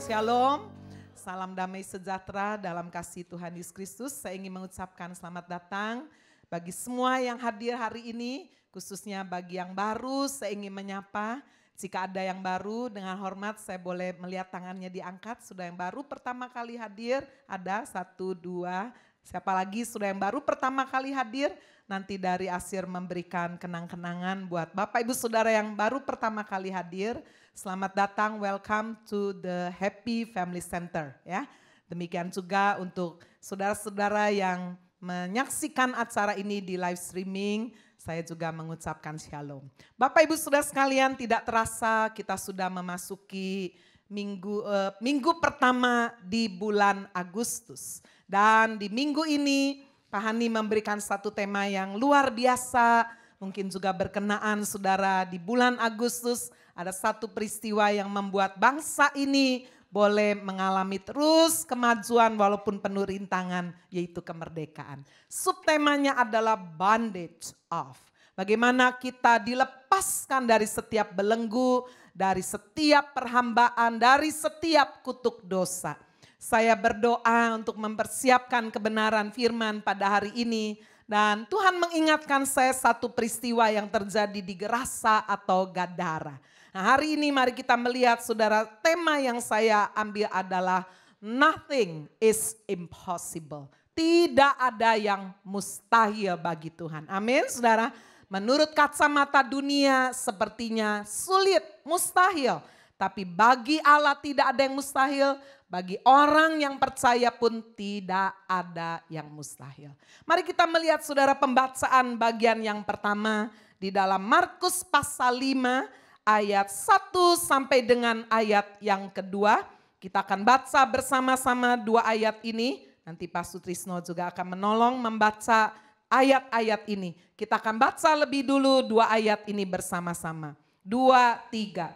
Shalom, salam damai sejahtera dalam kasih Tuhan Yesus Kristus. Saya ingin mengucapkan selamat datang bagi semua yang hadir hari ini, khususnya bagi yang baru. Saya ingin menyapa, jika ada yang baru dengan hormat saya boleh melihat tangannya diangkat. Sudah yang baru pertama kali hadir, ada 1, 2, siapa lagi sudah yang baru pertama kali hadir? Nanti dari Asir memberikan kenang-kenangan buat Bapak Ibu Saudara yang baru pertama kali hadir. Selamat datang, welcome to the Happy Family Center ya. Demikian juga untuk saudara-saudara yang menyaksikan acara ini di live streaming, saya juga mengucapkan shalom. Bapak Ibu Saudara sekalian, tidak terasa kita sudah memasuki minggu pertama di bulan Agustus. Dan di minggu ini Pak Hani memberikan satu tema yang luar biasa, mungkin juga berkenaan saudara di bulan Agustus. Ada satu peristiwa yang membuat bangsa ini boleh mengalami terus kemajuan walaupun penuh rintangan, yaitu kemerdekaan. Subtemanya adalah bondage of. Bagaimana kita dilepaskan dari setiap belenggu, dari setiap perhambaan, dari setiap kutuk dosa. Saya berdoa untuk mempersiapkan kebenaran firman pada hari ini. Dan Tuhan mengingatkan saya satu peristiwa yang terjadi di Gerasa atau Gadara. Nah, hari ini mari kita melihat saudara, tema yang saya ambil adalah nothing is impossible. Tidak ada yang mustahil bagi Tuhan. Amin saudara. Menurut kacamata dunia sepertinya sulit, mustahil. Tapi bagi Allah tidak ada yang mustahil. Bagi orang yang percaya pun tidak ada yang mustahil. Mari kita melihat saudara pembacaan bagian yang pertama di dalam Markus pasal 5. Ayat 1 sampai dengan ayat yang kedua. Kita akan baca bersama-sama 2 ayat ini. Nanti Pak Sutrisno juga akan menolong membaca ayat-ayat ini. Kita akan baca lebih dulu 2 ayat ini bersama-sama. 2, 3.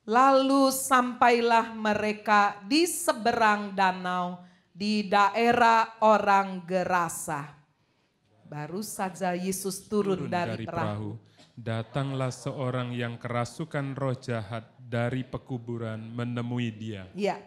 Lalu sampailah mereka di seberang danau di daerah orang Gerasa. Baru saja Yesus turun dari perahu. Datanglah seorang yang kerasukan roh jahat dari pekuburan menemui dia. Ya,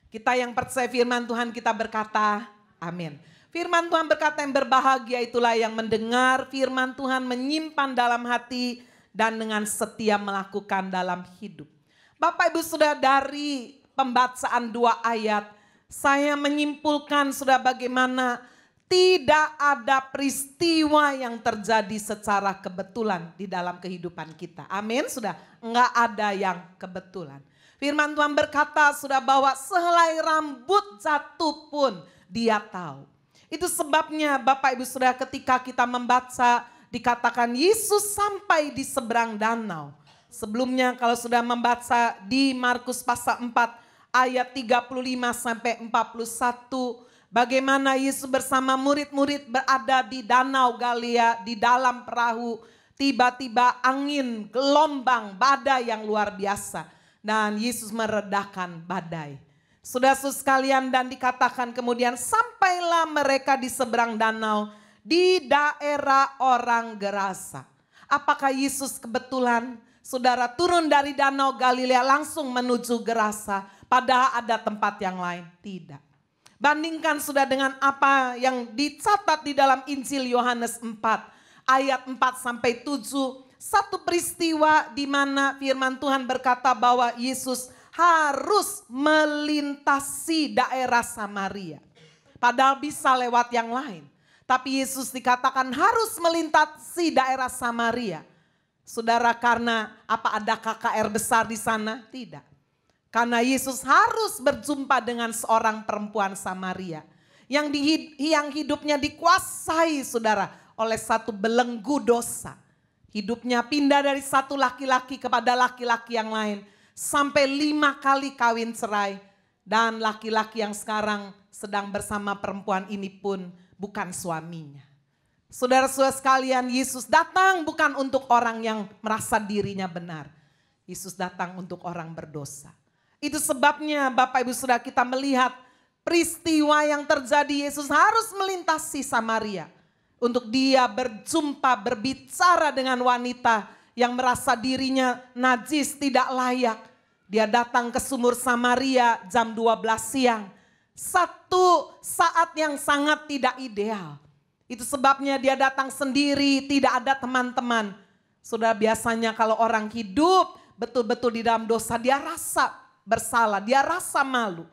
kita yang percaya firman Tuhan kita berkata, amin. Firman Tuhan berkata yang berbahagia itulah yang mendengar firman Tuhan, menyimpan dalam hati dan dengan setia melakukan dalam hidup. Bapak Ibu sudah dari pembacaan 2 ayat, saya menyimpulkan sudah bagaimana tidak ada peristiwa yang terjadi secara kebetulan di dalam kehidupan kita. Amin, sudah enggak ada yang kebetulan. Firman Tuhan berkata sudah bahwa sehelai rambut jatuh pun dia tahu. Itu sebabnya Bapak Ibu Saudara ketika kita membaca dikatakan Yesus sampai di seberang danau. Sebelumnya kalau sudah membaca di Markus pasal 4 ayat 35 sampai 41. Bagaimana Yesus bersama murid-murid berada di danau Galilea di dalam perahu. Tiba-tiba angin, gelombang, badai yang luar biasa. Dan Yesus meredakan badai. Saudara-saudara sekalian dan dikatakan kemudian sampailah mereka di seberang danau di daerah orang Gerasa. Apakah Yesus kebetulan saudara turun dari danau Galilea langsung menuju Gerasa? Padahal ada tempat yang lain? Tidak. Bandingkan sudah dengan apa yang dicatat di dalam Injil Yohanes 4 ayat 4 sampai 7. Satu peristiwa di mana firman Tuhan berkata bahwa Yesus harus melintasi daerah Samaria. Padahal bisa lewat yang lain. Tapi Yesus dikatakan harus melintasi daerah Samaria. Saudara, karena apa ada KKR besar di sana? Tidak. Karena Yesus harus berjumpa dengan seorang perempuan Samaria. Yang hidupnya dikuasai saudara oleh satu belenggu dosa. Hidupnya pindah dari satu laki-laki kepada laki-laki yang lain. Sampai 5 kali kawin cerai. Dan laki-laki yang sekarang sedang bersama perempuan ini pun bukan suaminya. Saudara-saudara sekalian, Yesus datang bukan untuk orang yang merasa dirinya benar. Yesus datang untuk orang berdosa. Itu sebabnya Bapak Ibu Saudara kita melihat peristiwa yang terjadi, Yesus harus melintasi Samaria. Untuk dia berjumpa, berbicara dengan wanita yang merasa dirinya najis, tidak layak. Dia datang ke sumur Samaria jam 12 siang. Satu saat yang sangat tidak ideal. Itu sebabnya dia datang sendiri, tidak ada teman-teman. Saudara, biasanya kalau orang hidup betul-betul di dalam dosa, dia rasa bersalah, dia rasa malu.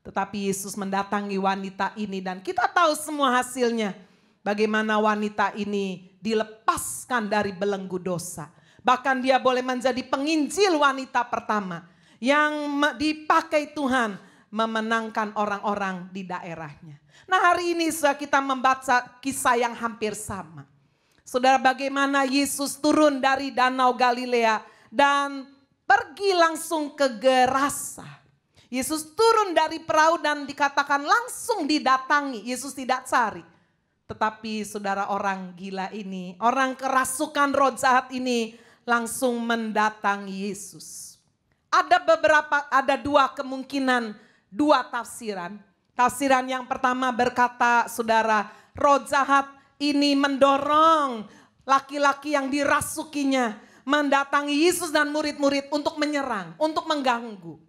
Tetapi Yesus mendatangi wanita ini dan kita tahu semua hasilnya. Bagaimana wanita ini dilepaskan dari belenggu dosa. Bahkan dia boleh menjadi penginjil wanita pertama yang dipakai Tuhan memenangkan orang-orang di daerahnya. Nah, hari ini saudara, kita membaca kisah yang hampir sama. Saudara, bagaimana Yesus turun dari Danau Galilea dan pergi langsung ke Gerasa. Yesus turun dari perahu dan dikatakan langsung didatangi. Yesus tidak cari. Tetapi saudara, orang gila ini, orang kerasukan roh jahat ini langsung mendatangi Yesus. Ada dua kemungkinan, dua tafsiran. Tafsiran yang pertama berkata, saudara, roh jahat ini mendorong laki-laki yang dirasukinya mendatangi Yesus dan murid-murid untuk menyerang, untuk mengganggu.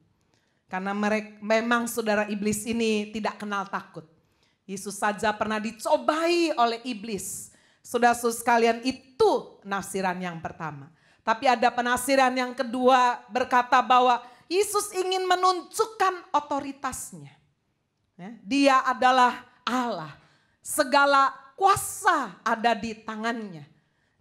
Karena mereka memang saudara, iblis ini tidak kenal takut. Yesus saja pernah dicobai oleh iblis. Saudara-saudara sekalian, itu penafsiran yang pertama. Tapi ada penafsiran yang kedua berkata bahwa Yesus ingin menunjukkan otoritasnya. Dia adalah Allah. Segala kuasa ada di tangannya.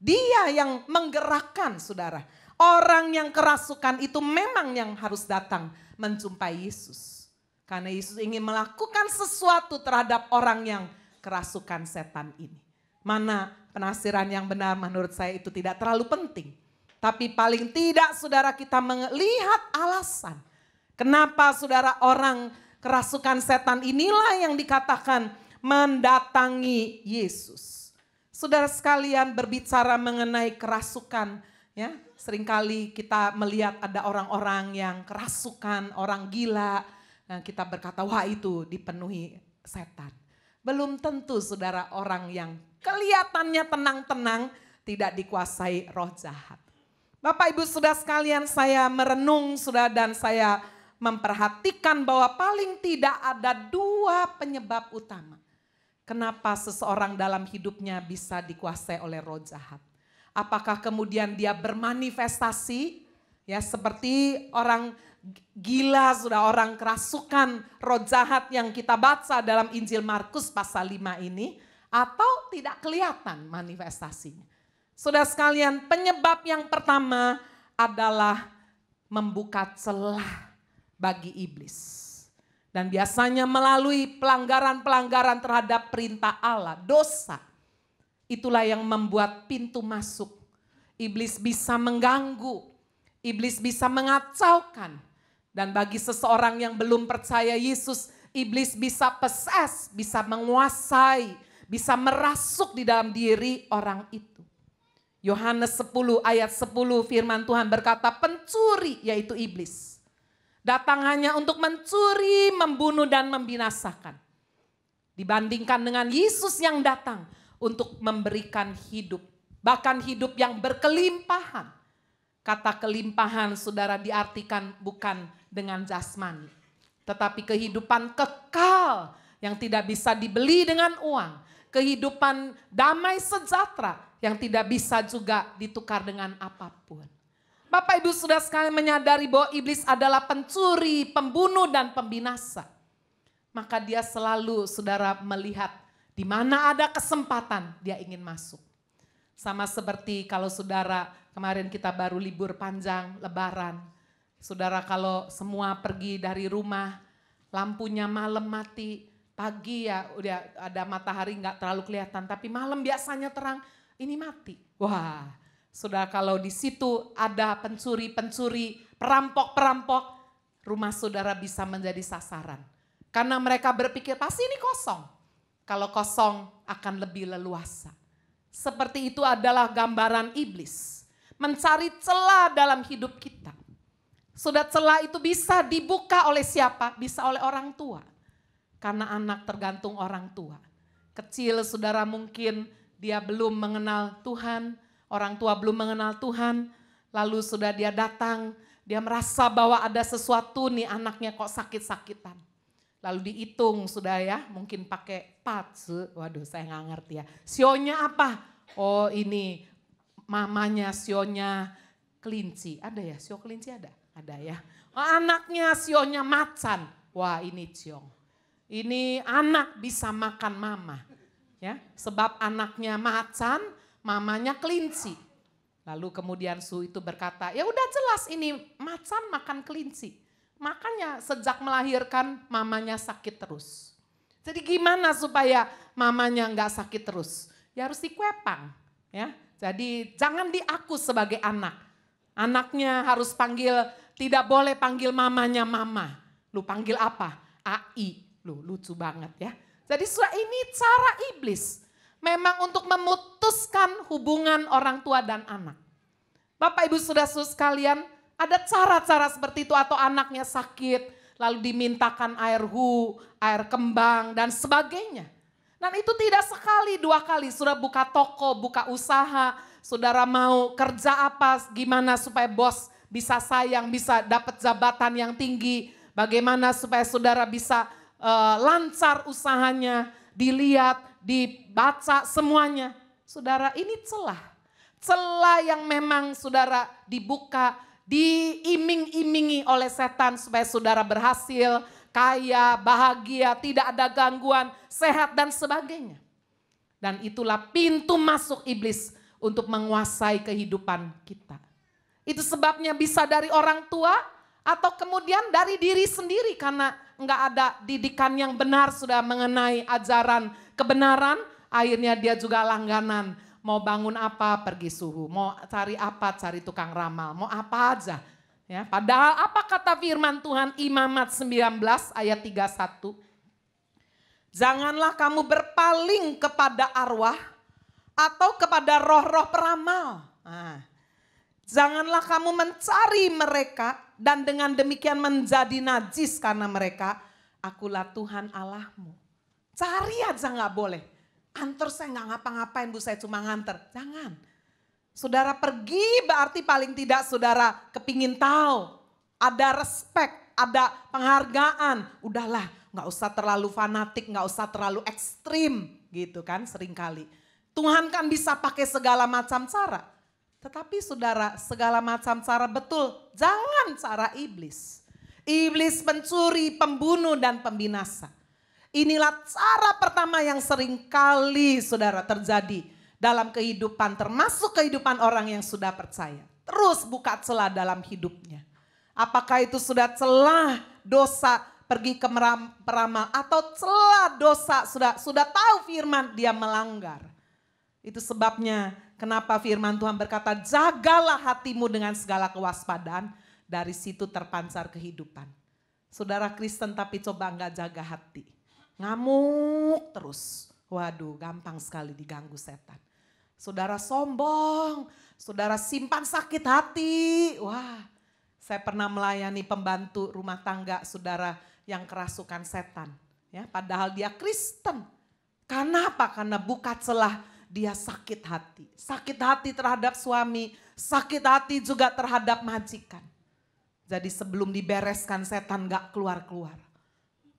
Dia yang menggerakkan, saudara. Orang yang kerasukan itu memang yang harus datang menjumpai Yesus. Karena Yesus ingin melakukan sesuatu terhadap orang yang kerasukan setan ini. Mana penafsiran yang benar menurut saya itu tidak terlalu penting. Tapi paling tidak saudara, kita melihat alasan. Kenapa saudara, orang kerasukan setan inilah yang dikatakan mendatangi Yesus. Saudara sekalian, berbicara mengenai kerasukan, ya, seringkali kita melihat ada orang-orang yang kerasukan, orang gila. Nah, kita berkata, wah itu dipenuhi setan. Belum tentu saudara, orang yang kelihatannya tenang-tenang tidak dikuasai roh jahat. Bapak Ibu saudara sekalian, saya merenung saudara dan saya memperhatikan bahwa paling tidak ada dua penyebab utama. Kenapa seseorang dalam hidupnya bisa dikuasai oleh roh jahat? Apakah kemudian dia bermanifestasi ya seperti orang gila, sudah orang kerasukan roh jahat yang kita baca dalam Injil Markus pasal 5 ini, atau tidak kelihatan manifestasinya. Saudara sekalian, penyebab yang pertama adalah membuka celah bagi iblis. Dan biasanya melalui pelanggaran-pelanggaran terhadap perintah Allah, dosa. Itulah yang membuat pintu masuk. Iblis bisa mengganggu, iblis bisa mengacaukan. Dan bagi seseorang yang belum percaya Yesus, iblis bisa possess, bisa menguasai, bisa merasuk di dalam diri orang itu. Yohanes 10 ayat 10 firman Tuhan berkata, pencuri yaitu iblis datang hanya untuk mencuri, membunuh dan membinasakan. Dibandingkan dengan Yesus yang datang untuk memberikan hidup, bahkan hidup yang berkelimpahan. Kata kelimpahan saudara diartikan bukan dengan jasmani, tetapi kehidupan kekal yang tidak bisa dibeli dengan uang. Kehidupan damai sejahtera yang tidak bisa juga ditukar dengan apapun. Bapak Ibu saudara sekalian menyadari bahwa iblis adalah pencuri, pembunuh dan pembinasa. Maka dia selalu saudara melihat di mana ada kesempatan dia ingin masuk. Sama seperti kalau saudara kemarin kita baru libur panjang lebaran. Saudara kalau semua pergi dari rumah, lampunya malam mati, pagi ya udah ada matahari nggak terlalu kelihatan, tapi malam biasanya terang, ini mati. Wah, saudara kalau di situ ada pencuri-pencuri, perampok-perampok, rumah saudara bisa menjadi sasaran. Karena mereka berpikir pasti ini kosong. Kalau kosong akan lebih leluasa. Seperti itu adalah gambaran iblis. Mencari celah dalam hidup kita. Sudah celah itu bisa dibuka oleh siapa? Bisa oleh orang tua. Karena anak tergantung orang tua. Kecil saudara mungkin dia belum mengenal Tuhan. Orang tua belum mengenal Tuhan, lalu sudah dia datang Dia merasa bahwa ada sesuatu nih anaknya kok sakit-sakitan. Lalu dihitung sudah ya, mungkin pakai patse. Waduh saya nggak ngerti ya. Sionya apa? Oh ini mamanya sionya kelinci. Ada ya, sio kelinci ada? Ada ya. Oh, anaknya sionya macan. Wah ini ciong. Ini anak bisa makan mama. Ya, sebab anaknya macan, mamanya kelinci. Lalu kemudian Su itu berkata, ya udah jelas ini macan makan kelinci. Makanya sejak melahirkan mamanya sakit terus. Jadi gimana supaya mamanya nggak sakit terus? Ya harus dikwepang. Ya, jadi jangan diaku sebagai anak. Anaknya harus panggil, tidak boleh panggil mamanya mama. Lu panggil apa? AI. Lu lucu banget ya. Jadi ini cara iblis. Memang untuk memutuskan hubungan orang tua dan anak. Bapak Ibu Saudara sekalian, ada cara-cara seperti itu atau anaknya sakit, lalu dimintakan air air kembang dan sebagainya. Dan itu tidak sekali, 2 kali, sudah buka toko, buka usaha, saudara mau kerja apa, gimana supaya bos bisa sayang, bisa dapat jabatan yang tinggi, bagaimana supaya saudara bisa lancar usahanya, dilihat, dibaca semuanya. Saudara ini celah yang memang saudara dibuka, diiming-imingi oleh setan supaya saudara berhasil, kaya, bahagia, tidak ada gangguan, sehat dan sebagainya. Dan itulah pintu masuk iblis untuk menguasai kehidupan kita. Itu sebabnya bisa dari orang tua atau kemudian dari diri sendiri karena enggak ada didikan yang benar sudah mengenai ajaran kebenaran, akhirnya dia juga langganan. Mau bangun apa, pergi suhu. Mau cari apa, cari tukang ramal. Mau apa aja. Ya, padahal apa kata firman Tuhan Imamat 19 ayat 31. Janganlah kamu berpaling kepada arwah atau kepada roh-roh peramal. Nah, janganlah kamu mencari mereka dan dengan demikian menjadi najis karena mereka. Akulah Tuhan Allahmu. Cari aja gak boleh. Antar saya nggak ngapa-ngapain Bu, saya cuma nganter. Jangan. Saudara pergi berarti paling tidak saudara kepingin tahu. Ada respect, ada penghargaan. Udahlah nggak usah terlalu fanatik, nggak usah terlalu ekstrim gitu kan seringkali. Tuhan kan bisa pakai segala macam cara. Tetapi saudara segala macam cara betul, jangan cara iblis. Iblis pencuri, pembunuh dan pembinasa. Inilah cara pertama yang sering kali saudara terjadi dalam kehidupan, termasuk kehidupan orang yang sudah percaya. Terus buka celah dalam hidupnya. Apakah itu sudah celah dosa pergi ke peramal atau celah dosa sudah tahu firman dia melanggar. Itu sebabnya kenapa firman Tuhan berkata jagalah hatimu dengan segala kewaspadaan, dari situ terpancar kehidupan. Saudara Kristen tapi coba enggak jaga hati. Ngamuk terus. Waduh gampang sekali diganggu setan. Saudara sombong, saudara simpan sakit hati. Wah, saya pernah melayani pembantu rumah tangga saudara yang kerasukan setan. Ya, padahal dia Kristen. Karena apa? Karena buka celah dia sakit hati. Sakit hati terhadap suami, sakit hati juga terhadap majikan. Jadi sebelum dibereskan setan gak keluar-keluar.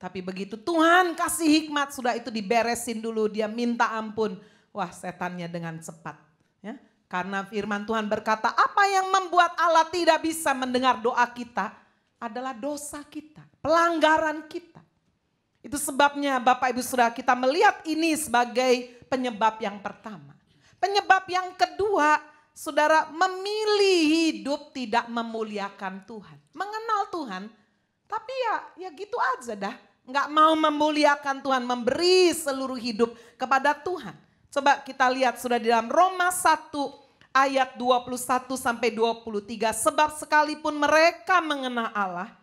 Tapi begitu Tuhan kasih hikmat, sudah itu diberesin dulu, dia minta ampun. Wah setannya dengan cepat. Ya, karena firman Tuhan berkata apa yang membuat Allah tidak bisa mendengar doa kita adalah dosa kita, pelanggaran kita. Itu sebabnya Bapak Ibu Saudara kita melihat ini sebagai penyebab yang pertama. Penyebab yang kedua, saudara memilih hidup tidak memuliakan Tuhan. Mengenal Tuhan, tapi ya gitu aja dah. Nggak mau memuliakan Tuhan, memberi seluruh hidup kepada Tuhan. Coba kita lihat sudah di dalam Roma 1 ayat 21 sampai 23. Sebab sekalipun mereka mengenal Allah,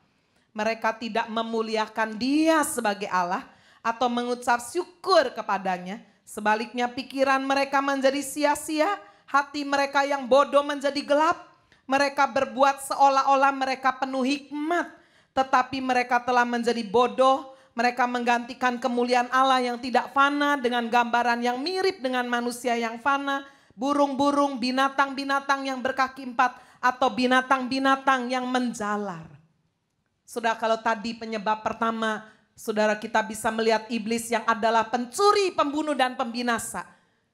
mereka tidak memuliakan Dia sebagai Allah atau mengucap syukur kepadanya. Sebaliknya pikiran mereka menjadi sia-sia, hati mereka yang bodoh menjadi gelap. Mereka berbuat seolah-olah mereka penuh hikmat, tetapi mereka telah menjadi bodoh. Mereka menggantikan kemuliaan Allah yang tidak fana dengan gambaran yang mirip dengan manusia yang fana, burung-burung, binatang-binatang yang berkaki 4, atau binatang-binatang yang menjalar. Saudara, kalau tadi penyebab pertama, saudara, kita bisa melihat iblis yang adalah pencuri, pembunuh, dan pembinasa.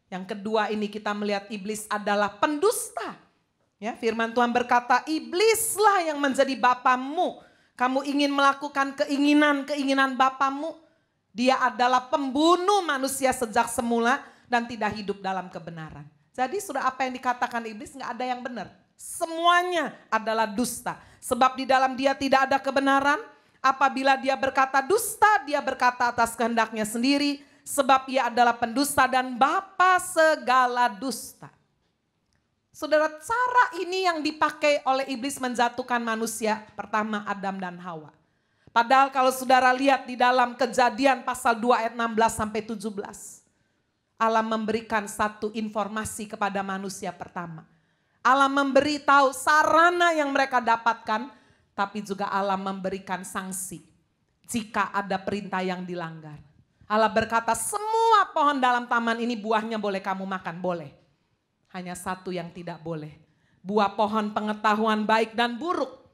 Yang kedua ini kita melihat iblis adalah pendusta. Ya, firman Tuhan berkata, iblislah yang menjadi bapamu. Kamu ingin melakukan keinginan bapamu. Dia adalah pembunuh manusia sejak semula dan tidak hidup dalam kebenaran. Jadi sudah apa yang dikatakan iblis nggak ada yang benar. Semuanya adalah dusta. Sebab di dalam dia tidak ada kebenaran. Apabila dia berkata dusta, dia berkata atas kehendaknya sendiri. Sebab ia adalah pendusta dan bapa segala dusta. Saudara, cara ini yang dipakai oleh iblis menjatuhkan manusia. Pertama Adam dan Hawa. Padahal kalau saudara lihat di dalam Kejadian pasal 2 ayat 16 sampai 17. Allah memberikan satu informasi kepada manusia pertama. Allah memberitahu sarana yang mereka dapatkan, tapi juga Allah memberikan sanksi jika ada perintah yang dilanggar. Allah berkata, semua pohon dalam taman ini buahnya boleh kamu makan, boleh. Hanya satu yang tidak boleh, buah pohon pengetahuan baik dan buruk.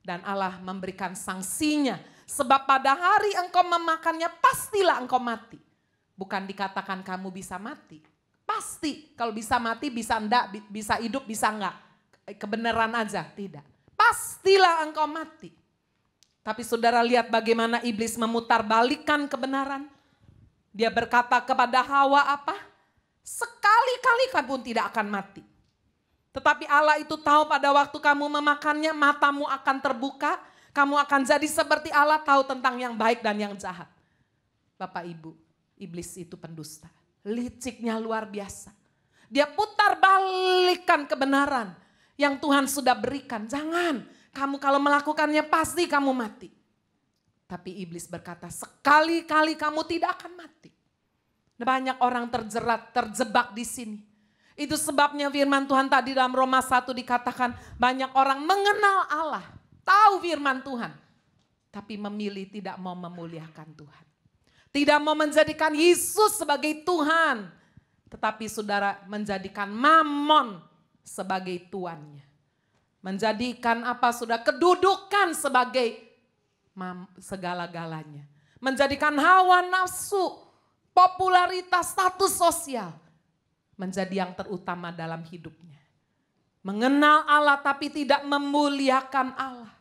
Dan Allah memberikan sanksinya, sebab pada hari engkau memakannya pastilah engkau mati. Bukan dikatakan kamu bisa mati. Pasti, kalau bisa mati, bisa enggak, bisa hidup, bisa enggak. Kebenaran aja, tidak. Pastilah engkau mati. Tapi saudara lihat bagaimana iblis memutarbalikkan kebenaran. Dia berkata kepada Hawa apa? Sekali-kali kamu tidak akan mati. Tetapi Allah itu tahu pada waktu kamu memakannya, matamu akan terbuka. Kamu akan jadi seperti Allah, tahu tentang yang baik dan yang jahat. Bapak Ibu, iblis itu pendusta. Liciknya luar biasa. Dia putar balikan kebenaran yang Tuhan sudah berikan. Jangan, kamu kalau melakukannya pasti kamu mati. Tapi iblis berkata, sekali-kali kamu tidak akan mati. Banyak orang terjebak di sini. Itu sebabnya firman Tuhan tadi dalam Roma 1 dikatakan, banyak orang mengenal Allah, tahu firman Tuhan, tapi memilih tidak mau memuliakan Tuhan. Tidak mau menjadikan Yesus sebagai Tuhan. Tetapi saudara menjadikan Mammon sebagai tuannya. Menjadikan apa saudara? Kedudukan sebagai segala-galanya. Menjadikan hawa nafsu, popularitas, status sosial. Menjadi yang terutama dalam hidupnya. Mengenal Allah tapi tidak memuliakan Allah.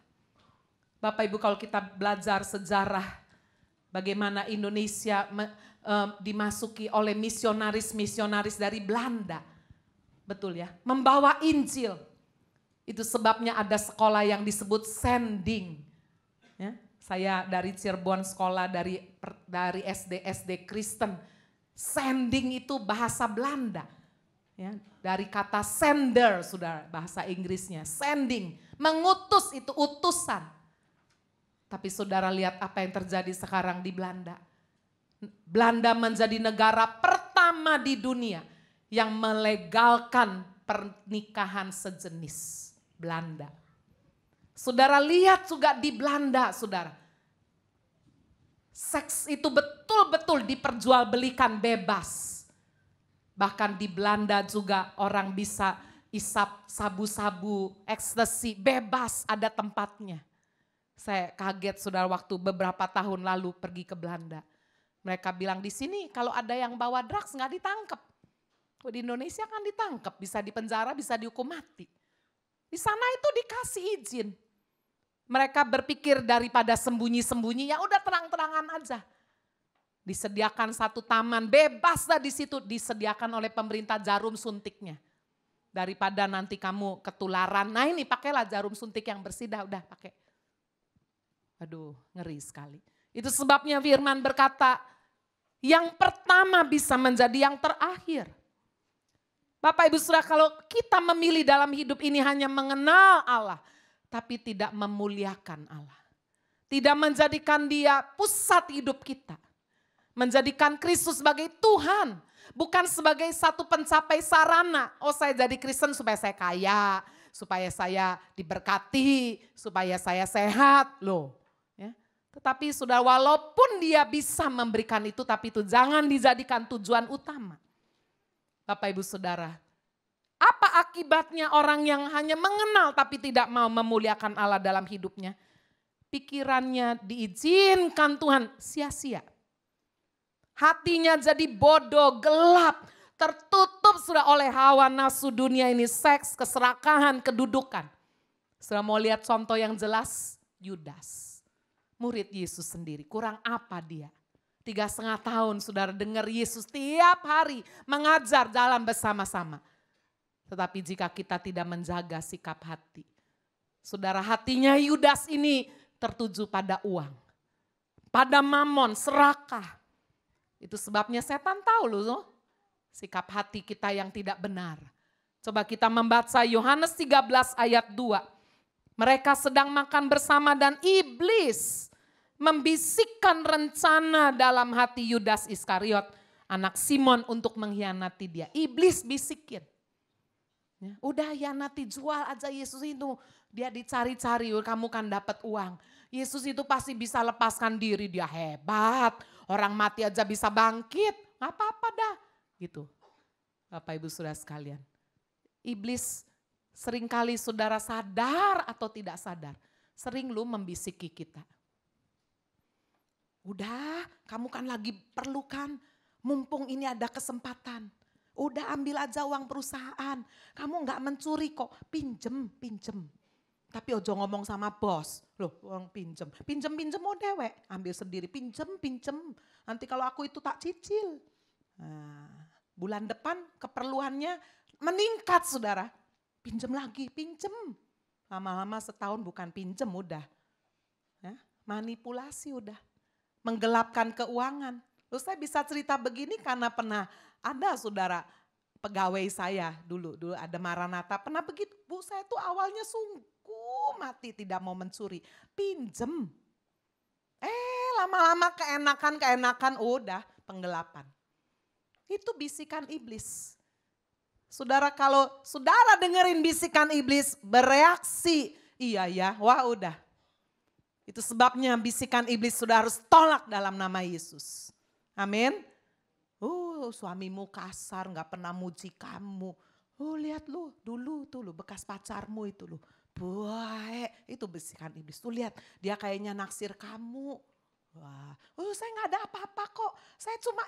Bapak Ibu, kalau kita belajar sejarah bagaimana Indonesia dimasuki oleh misionaris-misionaris dari Belanda. Betul ya, membawa Injil. Itu sebabnya ada sekolah yang disebut Sending. Ya, saya dari Cirebon sekolah dari SD Kristen. Sending itu bahasa Belanda. Ya, dari kata sender, saudara, bahasa Inggrisnya. Sending, mengutus itu utusan. Tapi saudara lihat apa yang terjadi sekarang di Belanda. Belanda menjadi negara pertama di dunia yang melegalkan pernikahan sejenis. Belanda. Saudara lihat juga di Belanda, saudara. Seks itu betul-betul diperjualbelikan bebas. Bahkan di Belanda juga orang bisa isap sabu-sabu, ekstasi, bebas ada tempatnya. Saya kaget saudara waktu beberapa tahun lalu pergi ke Belanda. Mereka bilang di sini kalau ada yang bawa drugs nggak ditangkap. Di Indonesia kan ditangkap, bisa dipenjara, bisa dihukum mati. Di sana itu dikasih izin. Mereka berpikir daripada sembunyi-sembunyi, ya udah terang-terangan aja. Disediakan satu taman, bebas lah di situ, disediakan oleh pemerintah jarum suntiknya. Daripada nanti kamu ketularan, nah ini pakailah jarum suntik yang bersih, udah pakai. Aduh, ngeri sekali. Itu sebabnya firman berkata, yang pertama bisa menjadi yang terakhir. Bapak Ibu Saudara, kalau kita memilih dalam hidup ini hanya mengenal Allah, tapi tidak memuliakan Allah. Tidak menjadikan Dia pusat hidup kita. Menjadikan Kristus sebagai Tuhan, bukan sebagai satu pencapai sarana. Oh, saya jadi Kristen supaya saya kaya, supaya saya diberkati, supaya saya sehat loh. Tetapi sudah walaupun Dia bisa memberikan itu, tapi itu jangan dijadikan tujuan utama. Bapak Ibu Saudara, Apa akibatnya orang yang hanya mengenal tapi tidak mau memuliakan Allah dalam hidupnya? Pikirannya diizinkan Tuhan sia-sia. Hatinya jadi bodoh, gelap, tertutup sudah oleh hawa nafsu dunia ini, seks, keserakahan, kedudukan. Sudah mau lihat contoh yang jelas? Yudas, murid Yesus sendiri, kurang apa dia? 3,5 tahun saudara dengar Yesus tiap hari mengajar jalan bersama-sama. Tetapi jika kita tidak menjaga sikap hati, saudara, hatinya Yudas ini tertuju pada uang, pada mamon, serakah. Itu sebabnya setan tahu loh sikap hati kita yang tidak benar. Coba kita membaca Yohanes 13 ayat 2. Mereka sedang makan bersama dan iblis membisikkan rencana dalam hati Yudas Iskariot, anak Simon, untuk mengkhianati dia. Iblis bisikin. Ya, udah nanti jual aja Yesus itu. Dia dicari-cari, kamu kan dapat uang. Yesus itu pasti bisa lepaskan diri, dia hebat. Orang mati aja bisa bangkit, gak apa-apa dah. Gitu. Bapak Ibu Saudara sekalian. Iblis seringkali saudara sadar atau tidak sadar. Sering lu membisiki kita. Udah, kamu kan lagi perlukan, mumpung ini ada kesempatan. Udah ambil aja uang perusahaan, kamu nggak mencuri kok, pinjem. Tapi ojo ngomong sama bos, loh uang pinjem mau dewek, ambil sendiri, pinjem. Nanti kalau aku itu tak cicil. Nah, bulan depan keperluannya meningkat saudara, pinjem lagi, pinjem. Lama-lama setahun bukan pinjem udah, ya, manipulasi udah. Menggelapkan keuangan. Loh, saya bisa cerita begini karena pernah ada saudara pegawai saya dulu ada Maranatha, pernah begitu. Bu, saya tuh awalnya sungguh mati tidak mau mencuri, pinjem. Lama-lama keenakan udah penggelapan. Itu bisikan iblis. Saudara, kalau saudara dengerin bisikan iblis, bereaksi, iya ya, wah udah. Itu sebabnya bisikan iblis sudah harus tolak dalam nama Yesus. Amin. Suamimu kasar, gak pernah muji kamu. Lihat lu, dulu tuh lu bekas pacarmu itu lu. Baik, itu bisikan iblis. Tuh lihat, dia kayaknya naksir kamu. Wah, saya gak ada apa-apa kok. Saya cuma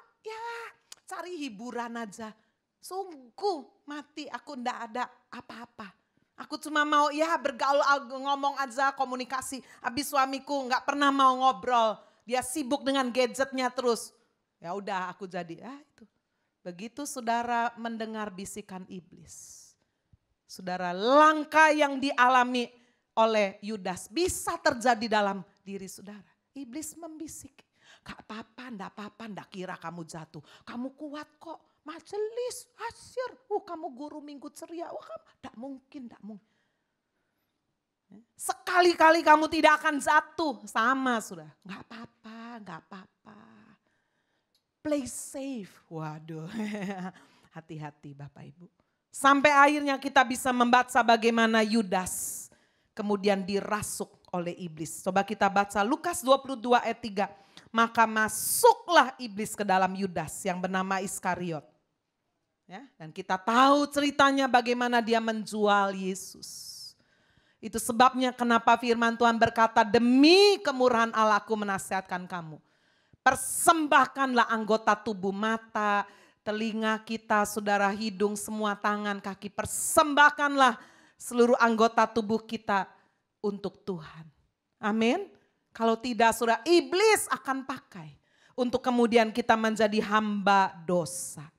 cari hiburan aja. Sungguh mati, aku ndak ada apa-apa. Aku cuma mau bergaul, ngomong aja, komunikasi. Habis suamiku nggak pernah mau ngobrol. Dia sibuk dengan gadgetnya terus. Ya udah aku jadi, itu. Begitu saudara mendengar bisikan iblis. Saudara, langkah yang dialami oleh Yudas bisa terjadi dalam diri saudara. Iblis membisik. Gak apa-apa, ndak kira kamu jatuh. Kamu kuat kok. Majelis, asyir, kamu guru minggu ceria, kamu tidak mungkin. Sekali-kali kamu tidak akan jatuh, sama sudah, nggak apa-apa. Play safe, waduh, hati-hati Bapak Ibu. Sampai akhirnya kita bisa membaca bagaimana Yudas kemudian dirasuk oleh iblis. Coba kita baca Lukas 22 ayat 3. Maka masuklah iblis ke dalam Yudas yang bernama Iskariot. Ya, dan kita tahu ceritanya bagaimana dia menjual Yesus. Itu sebabnya kenapa firman Tuhan berkata, demi kemurahan Allah aku menasihatkan kamu. Persembahkanlah anggota tubuh, mata, telinga kita, saudara, hidung, semua tangan, kaki. Persembahkanlah seluruh anggota tubuh kita untuk Tuhan. Amin. Kalau tidak, saudara, iblis akan pakai untuk kemudian kita menjadi hamba dosa.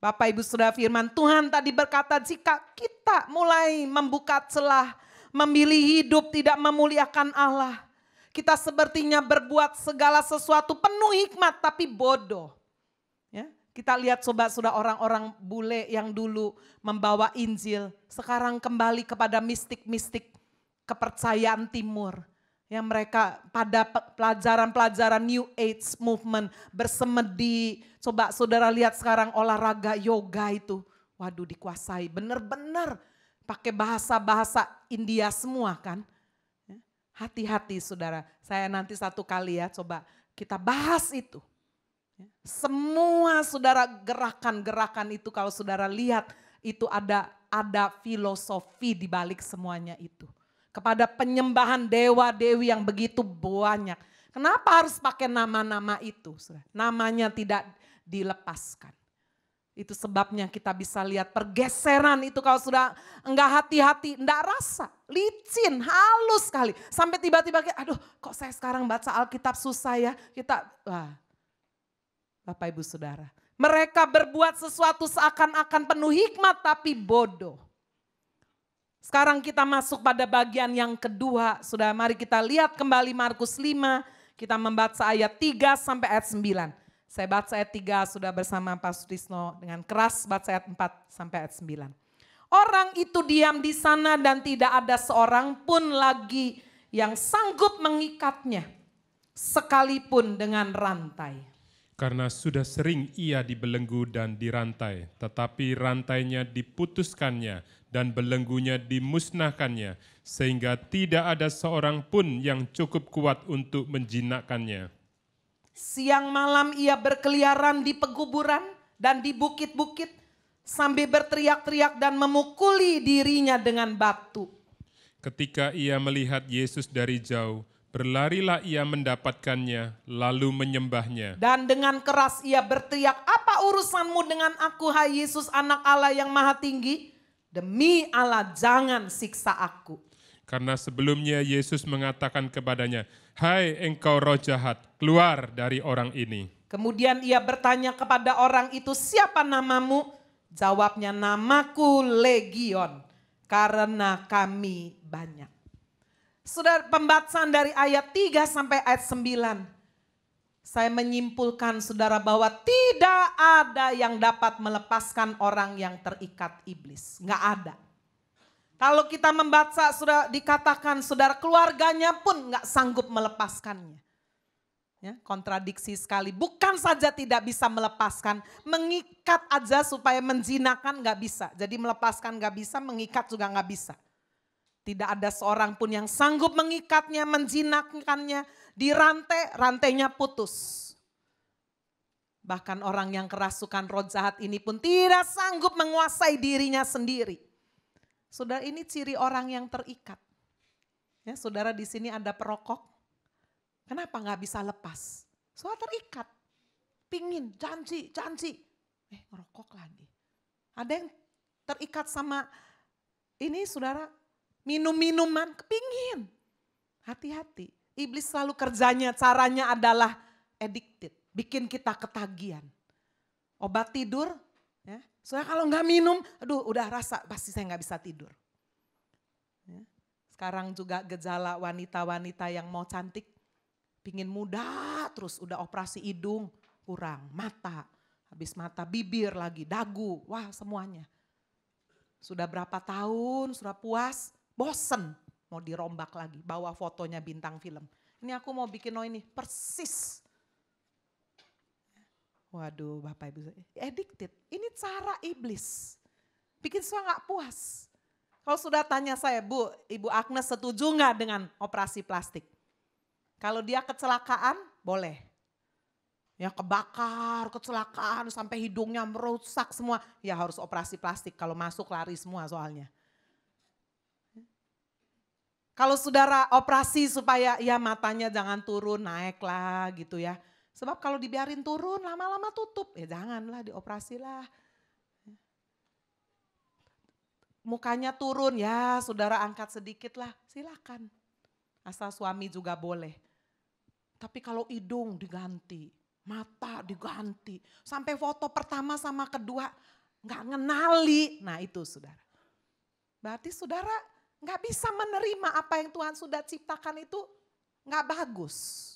Bapak Ibu Saudara, firman Tuhan tadi berkata, jika kita mulai membuka celah, memilih hidup tidak memuliakan Allah, kita sepertinya berbuat segala sesuatu penuh hikmat tapi bodoh. Ya, kita lihat coba sudah orang-orang bule yang dulu membawa Injil, sekarang kembali kepada mistik-mistik kepercayaan timur. Yang mereka pada pelajaran-pelajaran New Age Movement bersemedi. Coba saudara lihat sekarang olahraga yoga itu. Waduh, dikuasai benar-benar pakai bahasa-bahasa India semua kan. Hati-hati saudara, saya nanti satu kali ya coba kita bahas itu. Semua saudara gerakan-gerakan itu kalau saudara lihat itu ada ada filosofi di balik semuanya itu. Kepada penyembahan dewa-dewi yang begitu banyak. Kenapa harus pakai nama-nama itu? Namanya tidak dilepaskan. Itu sebabnya kita bisa lihat pergeseran itu kalau sudah enggak hati-hati, enggak rasa. Licin, halus sekali. Sampai tiba-tiba kayak aduh kok saya sekarang baca Alkitab susah ya. Bapak Ibu Saudara. Mereka berbuat sesuatu seakan-akan penuh hikmat tapi bodoh. Sekarang kita masuk pada bagian yang kedua. Sudah mari kita lihat kembali Markus 5. Kita membaca ayat 3 sampai ayat 9. Saya baca ayat 3 sudah bersama Pak Sutrisno dengan keras baca ayat 4 sampai ayat 9. Orang itu diam di sana dan tidak ada seorang pun lagi yang sanggup mengikatnya. Sekalipun dengan rantai. Karena sudah sering ia dibelenggu dan dirantai, tetapi rantainya diputuskannya dan belenggunya dimusnahkannya, sehingga tidak ada seorang pun yang cukup kuat untuk menjinakkannya. Siang malam ia berkeliaran di pekuburan dan di bukit-bukit sambil berteriak-teriak dan memukuli dirinya dengan batu. Ketika ia melihat Yesus dari jauh, berlarilah ia mendapatkannya, lalu menyembahnya. Dan dengan keras ia berteriak, apa urusanmu dengan aku, hai Yesus anak Allah yang maha tinggi? Demi Allah jangan siksa aku. Karena sebelumnya Yesus mengatakan kepadanya, hai engkau roh jahat, keluar dari orang ini. Kemudian ia bertanya kepada orang itu, siapa namamu? Jawabnya, namaku Legion, karena kami banyak. Saudara, pembacaan dari ayat 3 sampai ayat 9. Saya menyimpulkan saudara bahwa tidak ada yang dapat melepaskan orang yang terikat iblis. Enggak ada. Kalau kita membaca sudah dikatakan saudara keluarganya pun enggak sanggup melepaskannya. Ya, kontradiksi sekali. Bukan saja tidak bisa melepaskan, mengikat aja supaya menjinakkan enggak bisa. Jadi melepaskan enggak bisa, mengikat juga enggak bisa. Tidak ada seorang pun yang sanggup mengikatnya, menjinakkannya, dirantai, rantainya putus. Bahkan orang yang kerasukan roh jahat ini pun tidak sanggup menguasai dirinya sendiri. Saudara, ini ciri orang yang terikat. Ya, saudara di sini ada perokok. Kenapa nggak bisa lepas? Soal terikat. Pingin, janji. Ngerokok lagi. Ada yang terikat sama ini saudara, minum-minuman, kepingin. Hati-hati. Iblis selalu kerjanya, caranya adalah addicted. Bikin kita ketagihan. Obat tidur, ya. Soalnya kalau nggak minum, aduh udah rasa pasti saya nggak bisa tidur. Ya. Sekarang juga gejala wanita-wanita yang mau cantik, pingin muda terus udah operasi hidung, kurang, mata. Habis mata bibir lagi, dagu, wah semuanya. Sudah berapa tahun, sudah puas, bosen mau dirombak lagi, bawa fotonya bintang film. Ini aku mau bikin ini persis. Waduh Bapak Ibu, addicted. Ini cara iblis. Bikin semua gak puas. Kalau sudah tanya saya, Bu, Ibu Agnes setuju gak dengan operasi plastik? Kalau dia kecelakaan, boleh. Ya kebakar, kecelakaan sampai hidungnya merusak semua. Ya harus operasi plastik, kalau masuk lari semua soalnya. Kalau saudara operasi supaya ya matanya jangan turun, naik lah gitu ya. Sebab kalau dibiarin turun lama-lama tutup, ya janganlah dioperasi lah. Mukanya turun ya saudara angkat sedikit lah, silakan. Asal suami juga boleh. Tapi kalau hidung diganti, mata diganti, sampai foto pertama sama kedua gak ngenali. Nah itu saudara. Berarti saudara gak bisa menerima apa yang Tuhan sudah ciptakan itu gak bagus.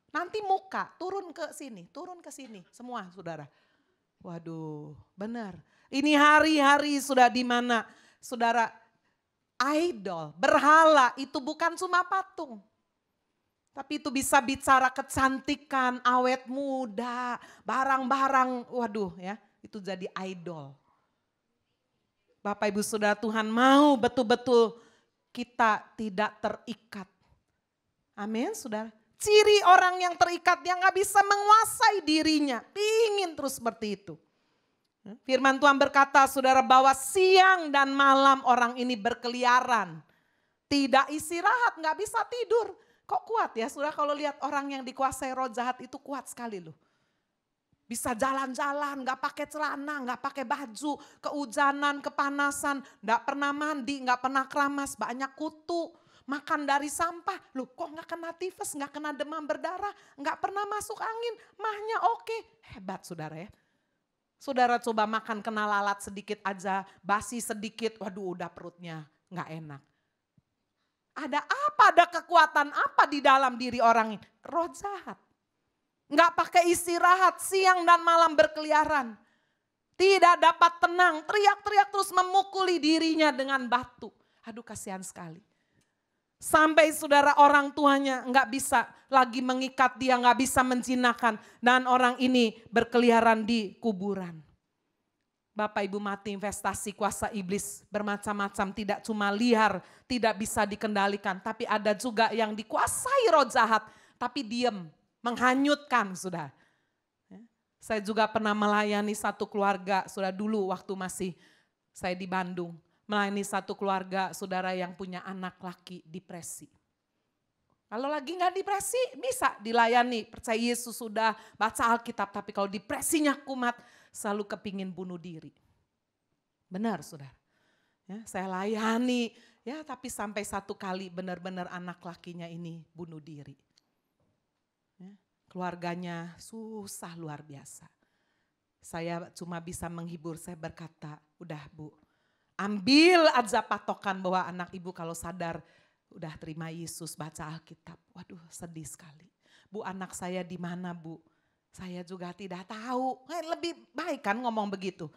Nanti muka turun ke sini semua saudara. Waduh benar. Ini hari-hari sudah di mana saudara idol, berhala itu bukan cuma patung. Tapi itu bisa bicara kecantikan, awet muda, barang-barang, waduh ya itu jadi idol. Bapak Ibu Saudara Tuhan mau betul-betul kita tidak terikat. Amin saudara. Ciri orang yang terikat yang gak bisa menguasai dirinya, pingin terus seperti itu. Firman Tuhan berkata, saudara, bahwa siang dan malam orang ini berkeliaran. Tidak istirahat, gak bisa tidur. Kok kuat ya, saudara, kalau lihat orang yang dikuasai roh jahat itu kuat sekali loh. Bisa jalan-jalan, gak pakai celana, gak pakai baju, kehujanan, kepanasan, gak pernah mandi, gak pernah keramas, banyak kutu. Makan dari sampah, loh kok gak kena tifus, gak kena demam berdarah, gak pernah masuk angin, mahnya oke. Hebat saudara ya. Saudara coba makan kena lalat sedikit aja, basi sedikit, waduh udah perutnya gak enak. Ada apa, ada kekuatan apa di dalam diri orang ini? Roh jahat. Gak pakai istirahat, siang dan malam berkeliaran. Tidak dapat tenang, teriak-teriak terus memukuli dirinya dengan batu. Aduh kasihan sekali. Sampai saudara orang tuanya gak bisa lagi mengikat dia, gak bisa menjinakkan. Dan orang ini berkeliaran di kuburan. Bapak Ibu mati investasi kuasa iblis bermacam-macam, tidak cuma liar, tidak bisa dikendalikan. Tapi ada juga yang dikuasai roh jahat, tapi diem, menghanyutkan sudah. Saya juga pernah melayani satu keluarga, sudah dulu waktu masih saya di Bandung. Melayani satu keluarga saudara yang punya anak laki depresi. Kalau lagi gak depresi bisa dilayani, percaya Yesus sudah, baca Alkitab. Tapi kalau depresinya kumat selalu kepingin bunuh diri. Benar saudara. Ya, saya layani ya, tapi sampai satu kali benar-benar anak lakinya ini bunuh diri. Ya, keluarganya susah luar biasa. Saya cuma bisa menghibur, saya berkata, udah Bu, ambil aja patokan bahwa anak ibu kalau sadar udah terima Yesus, baca Alkitab. Waduh sedih sekali. Bu, anak saya di mana Bu? Saya juga tidak tahu. Lebih baik kan ngomong begitu.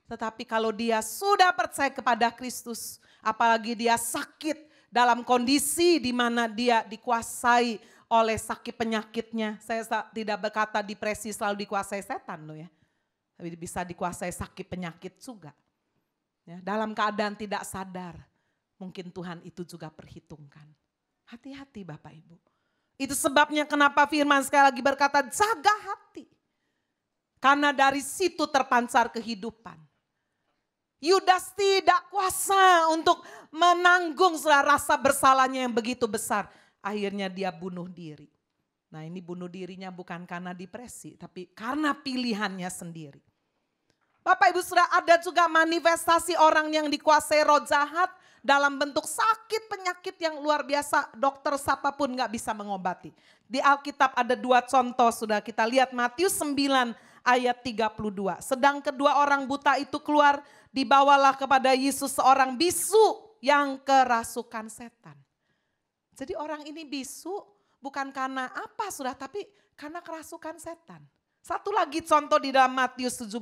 Tetapi kalau dia sudah percaya kepada Kristus, apalagi dia sakit dalam kondisi di mana dia dikuasai oleh sakit penyakitnya. Saya tidak berkata depresi selalu dikuasai setan loh ya. Tapi bisa dikuasai sakit penyakit juga. Ya, dalam keadaan tidak sadar, mungkin Tuhan itu juga perhitungkan. Hati-hati Bapak Ibu. Itu sebabnya kenapa firman sekali lagi berkata jaga hati. Karena dari situ terpancar kehidupan. Yudas tidak kuasa untuk menanggung rasa bersalahnya yang begitu besar. Akhirnya dia bunuh diri. Nah ini bunuh dirinya bukan karena depresi, tapi karena pilihannya sendiri. Bapak Ibu Saudara, ada juga manifestasi orang yang dikuasai roh jahat dalam bentuk sakit penyakit yang luar biasa, dokter siapapun gak bisa mengobati. Di Alkitab ada dua contoh, sudah kita lihat Matius 9 ayat 32. Sedang kedua orang buta itu keluar, dibawalah kepada Yesus seorang bisu yang kerasukan setan. Jadi orang ini bisu bukan karena apa sudah, tapi karena kerasukan setan. Satu lagi contoh di dalam Matius 17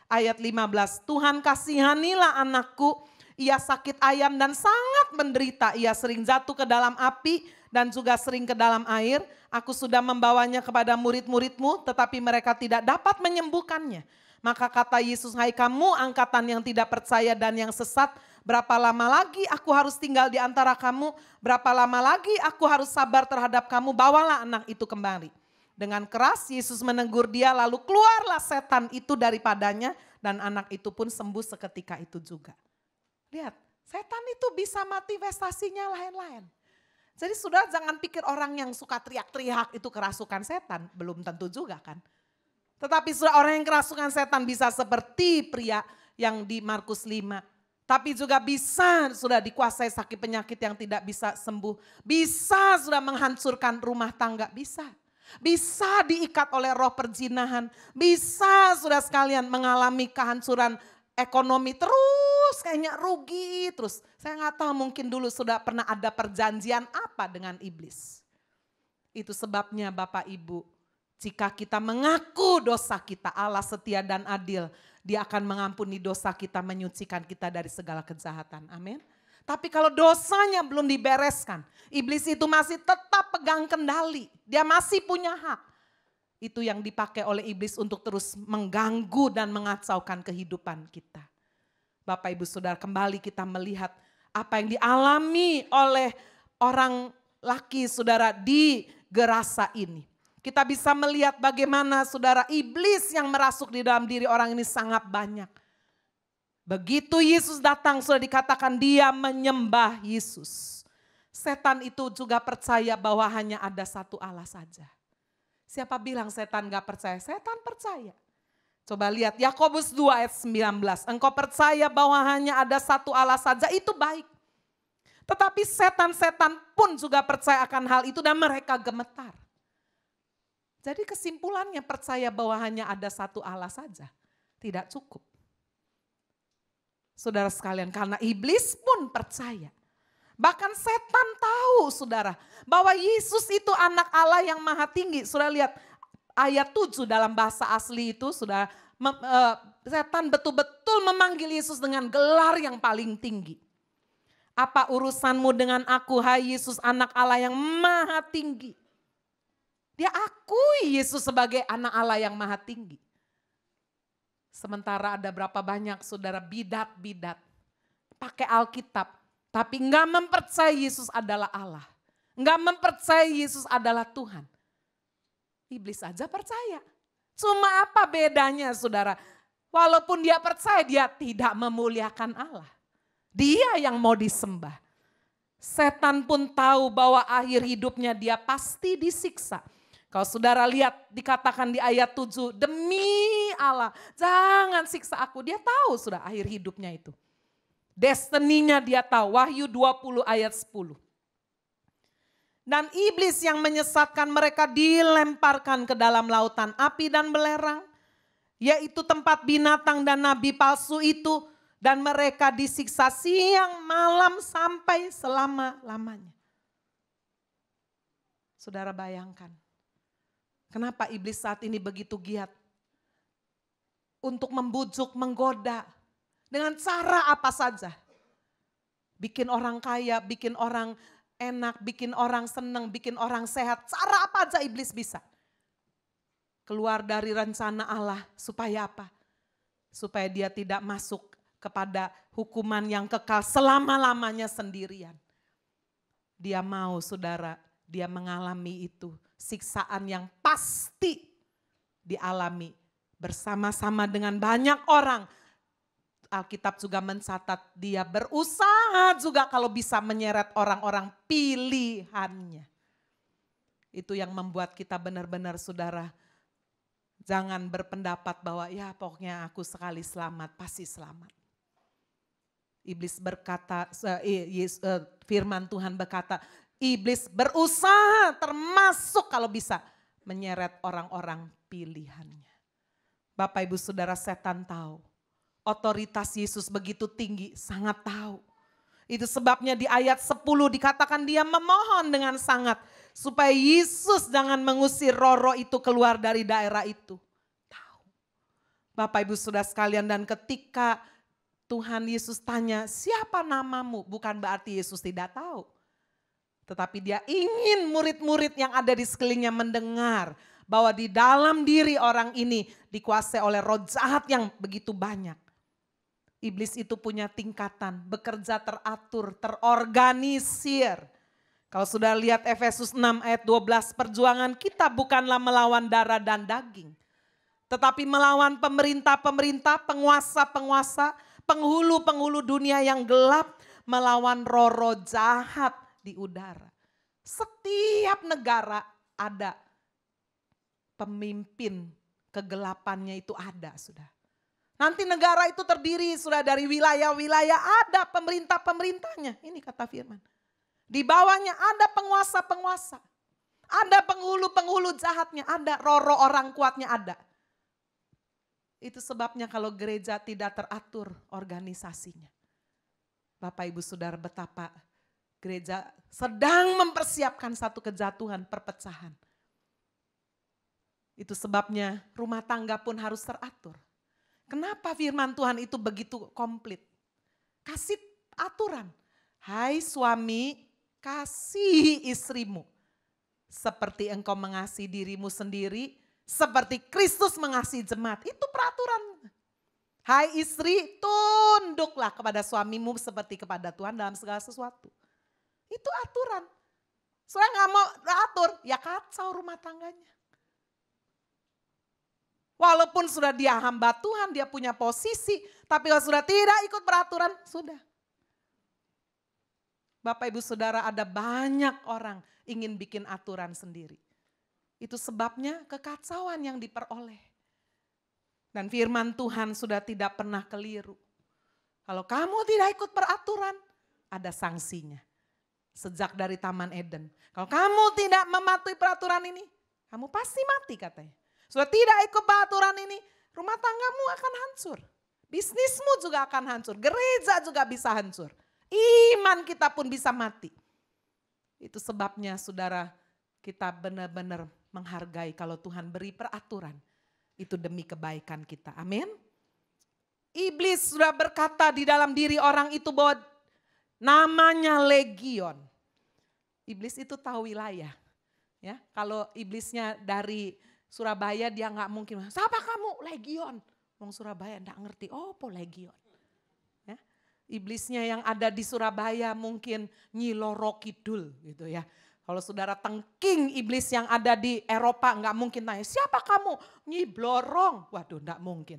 ayat 15, Tuhan kasihanilah anakku, ia sakit ayam dan sangat menderita. Ia sering jatuh ke dalam api dan juga sering ke dalam air. Aku sudah membawanya kepada murid-muridmu tetapi mereka tidak dapat menyembuhkannya. Maka kata Yesus, hai kamu angkatan yang tidak percaya dan yang sesat, berapa lama lagi aku harus tinggal di antara kamu? Berapa lama lagi aku harus sabar terhadap kamu? Bawalah anak itu kembali. Dengan keras Yesus menegur dia, lalu keluarlah setan itu daripadanya dan anak itu pun sembuh seketika itu juga. Lihat, setan itu bisa manifestasinya lain-lain. Jadi sudah jangan pikir orang yang suka teriak-teriak itu kerasukan setan, belum tentu juga kan. Tetapi sudah orang yang kerasukan setan bisa seperti pria yang di Markus 5. Tapi juga bisa sudah dikuasai sakit penyakit yang tidak bisa sembuh. Bisa sudah menghancurkan rumah tangga, bisa. Bisa diikat oleh roh perzinahan, bisa sudah sekalian mengalami kehancuran ekonomi terus kayaknya rugi terus. Saya nggak tahu mungkin dulu sudah pernah ada perjanjian apa dengan iblis. Itu sebabnya Bapak Ibu, jika kita mengaku dosa kita, Allah setia dan adil, Dia akan mengampuni dosa kita, menyucikan kita dari segala kejahatan. Amin. Tapi kalau dosanya belum dibereskan, iblis itu masih tetap pegang kendali. Dia masih punya hak. Itu yang dipakai oleh iblis untuk terus mengganggu dan mengacaukan kehidupan kita. Bapak Ibu Saudara, kembali kita melihat apa yang dialami oleh orang laki saudara di Gerasa ini. Kita bisa melihat bagaimana saudara iblis yang merasuk di dalam diri orang ini sangat banyak. Begitu Yesus datang sudah dikatakan dia menyembah Yesus. Setan itu juga percaya bahwa hanya ada satu Allah saja. Siapa bilang setan gak percaya? Setan percaya. Coba lihat Yakobus 2 ayat 19. Engkau percaya bahwa hanya ada satu Allah saja, itu baik. Tetapi setan-setan pun juga percaya akan hal itu dan mereka gemetar. Jadi kesimpulannya percaya bahwa hanya ada satu Allah saja tidak cukup. Saudara sekalian, karena iblis pun percaya. Bahkan setan tahu saudara bahwa Yesus itu anak Allah yang maha tinggi. Saudara lihat ayat 7 dalam bahasa asli itu saudara, setan betul-betul memanggil Yesus dengan gelar yang paling tinggi. Apa urusanmu dengan aku, hai Yesus anak Allah yang maha tinggi? Dia akui Yesus sebagai anak Allah yang maha tinggi. Sementara ada berapa banyak saudara bidat-bidat pakai Alkitab, tapi enggak mempercayai Yesus adalah Allah. Enggak mempercayai Yesus adalah Tuhan. Iblis aja percaya. Cuma apa bedanya saudara? Walaupun dia percaya, dia tidak memuliakan Allah. Dia yang mau disembah. Setan pun tahu bahwa akhir hidupnya dia pasti disiksa. Kalau saudara lihat dikatakan di ayat 7, demi Allah jangan siksa aku. Dia tahu sudah akhir hidupnya itu. Destininya dia tahu, Wahyu 20 ayat 10. Dan iblis yang menyesatkan mereka dilemparkan ke dalam lautan api dan belerang. Yaitu tempat binatang dan nabi palsu itu. Dan mereka disiksa siang malam sampai selama-lamanya. Saudara bayangkan. Kenapa iblis saat ini begitu giat untuk membujuk, menggoda dengan cara apa saja. Bikin orang kaya, bikin orang enak, bikin orang senang, bikin orang sehat. Cara apa aja iblis bisa. Keluar dari rencana Allah supaya apa? Supaya dia tidak masuk kepada hukuman yang kekal selama-lamanya sendirian. Dia mau saudara, dia mengalami itu. Siksaan yang pasti dialami bersama-sama dengan banyak orang. Alkitab juga mencatat dia berusaha juga kalau bisa menyeret orang-orang pilihannya. Itu yang membuat kita benar-benar saudara jangan berpendapat bahwa ya pokoknya aku sekali selamat, pasti selamat. Iblis berkata, firman Tuhan berkata, iblis berusaha termasuk kalau bisa menyeret orang-orang pilihannya. Bapak ibu saudara, setan tahu otoritas Yesus begitu tinggi, sangat tahu. Itu sebabnya di ayat 10 dikatakan dia memohon dengan sangat supaya Yesus jangan mengusir roh-roh itu keluar dari daerah itu. Tahu. Bapak ibu saudara sekalian, dan ketika Tuhan Yesus tanya siapa namamu, bukan berarti Yesus tidak tahu. Tetapi dia ingin murid-murid yang ada di sekelilingnya mendengar bahwa di dalam diri orang ini dikuasai oleh roh jahat yang begitu banyak. Iblis itu punya tingkatan, bekerja teratur, terorganisir. Kalau sudah lihat Efesus 6 ayat 12, perjuangan kita bukanlah melawan darah dan daging. Tetapi melawan pemerintah-pemerintah, penguasa-penguasa, penghulu-penghulu dunia yang gelap, melawan roh-roh jahat di udara. Setiap negara ada pemimpin kegelapannya, itu ada sudah. Nanti negara itu terdiri sudah dari wilayah-wilayah, ada pemerintah-pemerintahnya. Ini kata firman. Di bawahnya ada penguasa-penguasa. Ada penghulu-penghulu jahatnya, ada roh-roh orang kuatnya ada. Itu sebabnya kalau gereja tidak teratur organisasinya. Bapak ibu saudara, betapa gereja sedang mempersiapkan satu kejatuhan, perpecahan. Itu sebabnya rumah tangga pun harus teratur. Kenapa firman Tuhan itu begitu komplit? Kasih aturan. Hai suami, kasih istrimu. Seperti engkau mengasihi dirimu sendiri, seperti Kristus mengasihi jemaat. Itu peraturan. Hai istri, tunduklah kepada suamimu seperti kepada Tuhan dalam segala sesuatu. Itu aturan. Soalnya gak mau atur, ya kacau rumah tangganya. Walaupun sudah dia hamba Tuhan, dia punya posisi, tapi kalau sudah tidak ikut peraturan, sudah. Bapak Ibu Saudara, ada banyak orang ingin bikin aturan sendiri. Itu sebabnya kekacauan yang diperoleh. Dan firman Tuhan sudah tidak pernah keliru. Kalau kamu tidak ikut peraturan, ada sanksinya. Sejak dari Taman Eden. Kalau kamu tidak mematuhi peraturan ini, kamu pasti mati katanya. Sudah tidak ikut peraturan ini, rumah tanggamu akan hancur. Bisnismu juga akan hancur, gereja juga bisa hancur. Iman kita pun bisa mati. Itu sebabnya saudara, kita benar-benar menghargai kalau Tuhan beri peraturan. Itu demi kebaikan kita, amin. Iblis sudah berkata di dalam diri orang itu bahwa namanya legion. Iblis itu tahu wilayah. Ya, kalau iblisnya dari Surabaya dia nggak mungkin, siapa kamu? Legion. Wong Surabaya nggak ngerti, oh po legion. Ya, iblisnya yang ada di Surabaya mungkin Nyi Loro Kidul gitu ya. Kalau saudara tengking iblis yang ada di Eropa nggak mungkin tanya, siapa kamu? Nyi Blorong. Waduh nggak mungkin.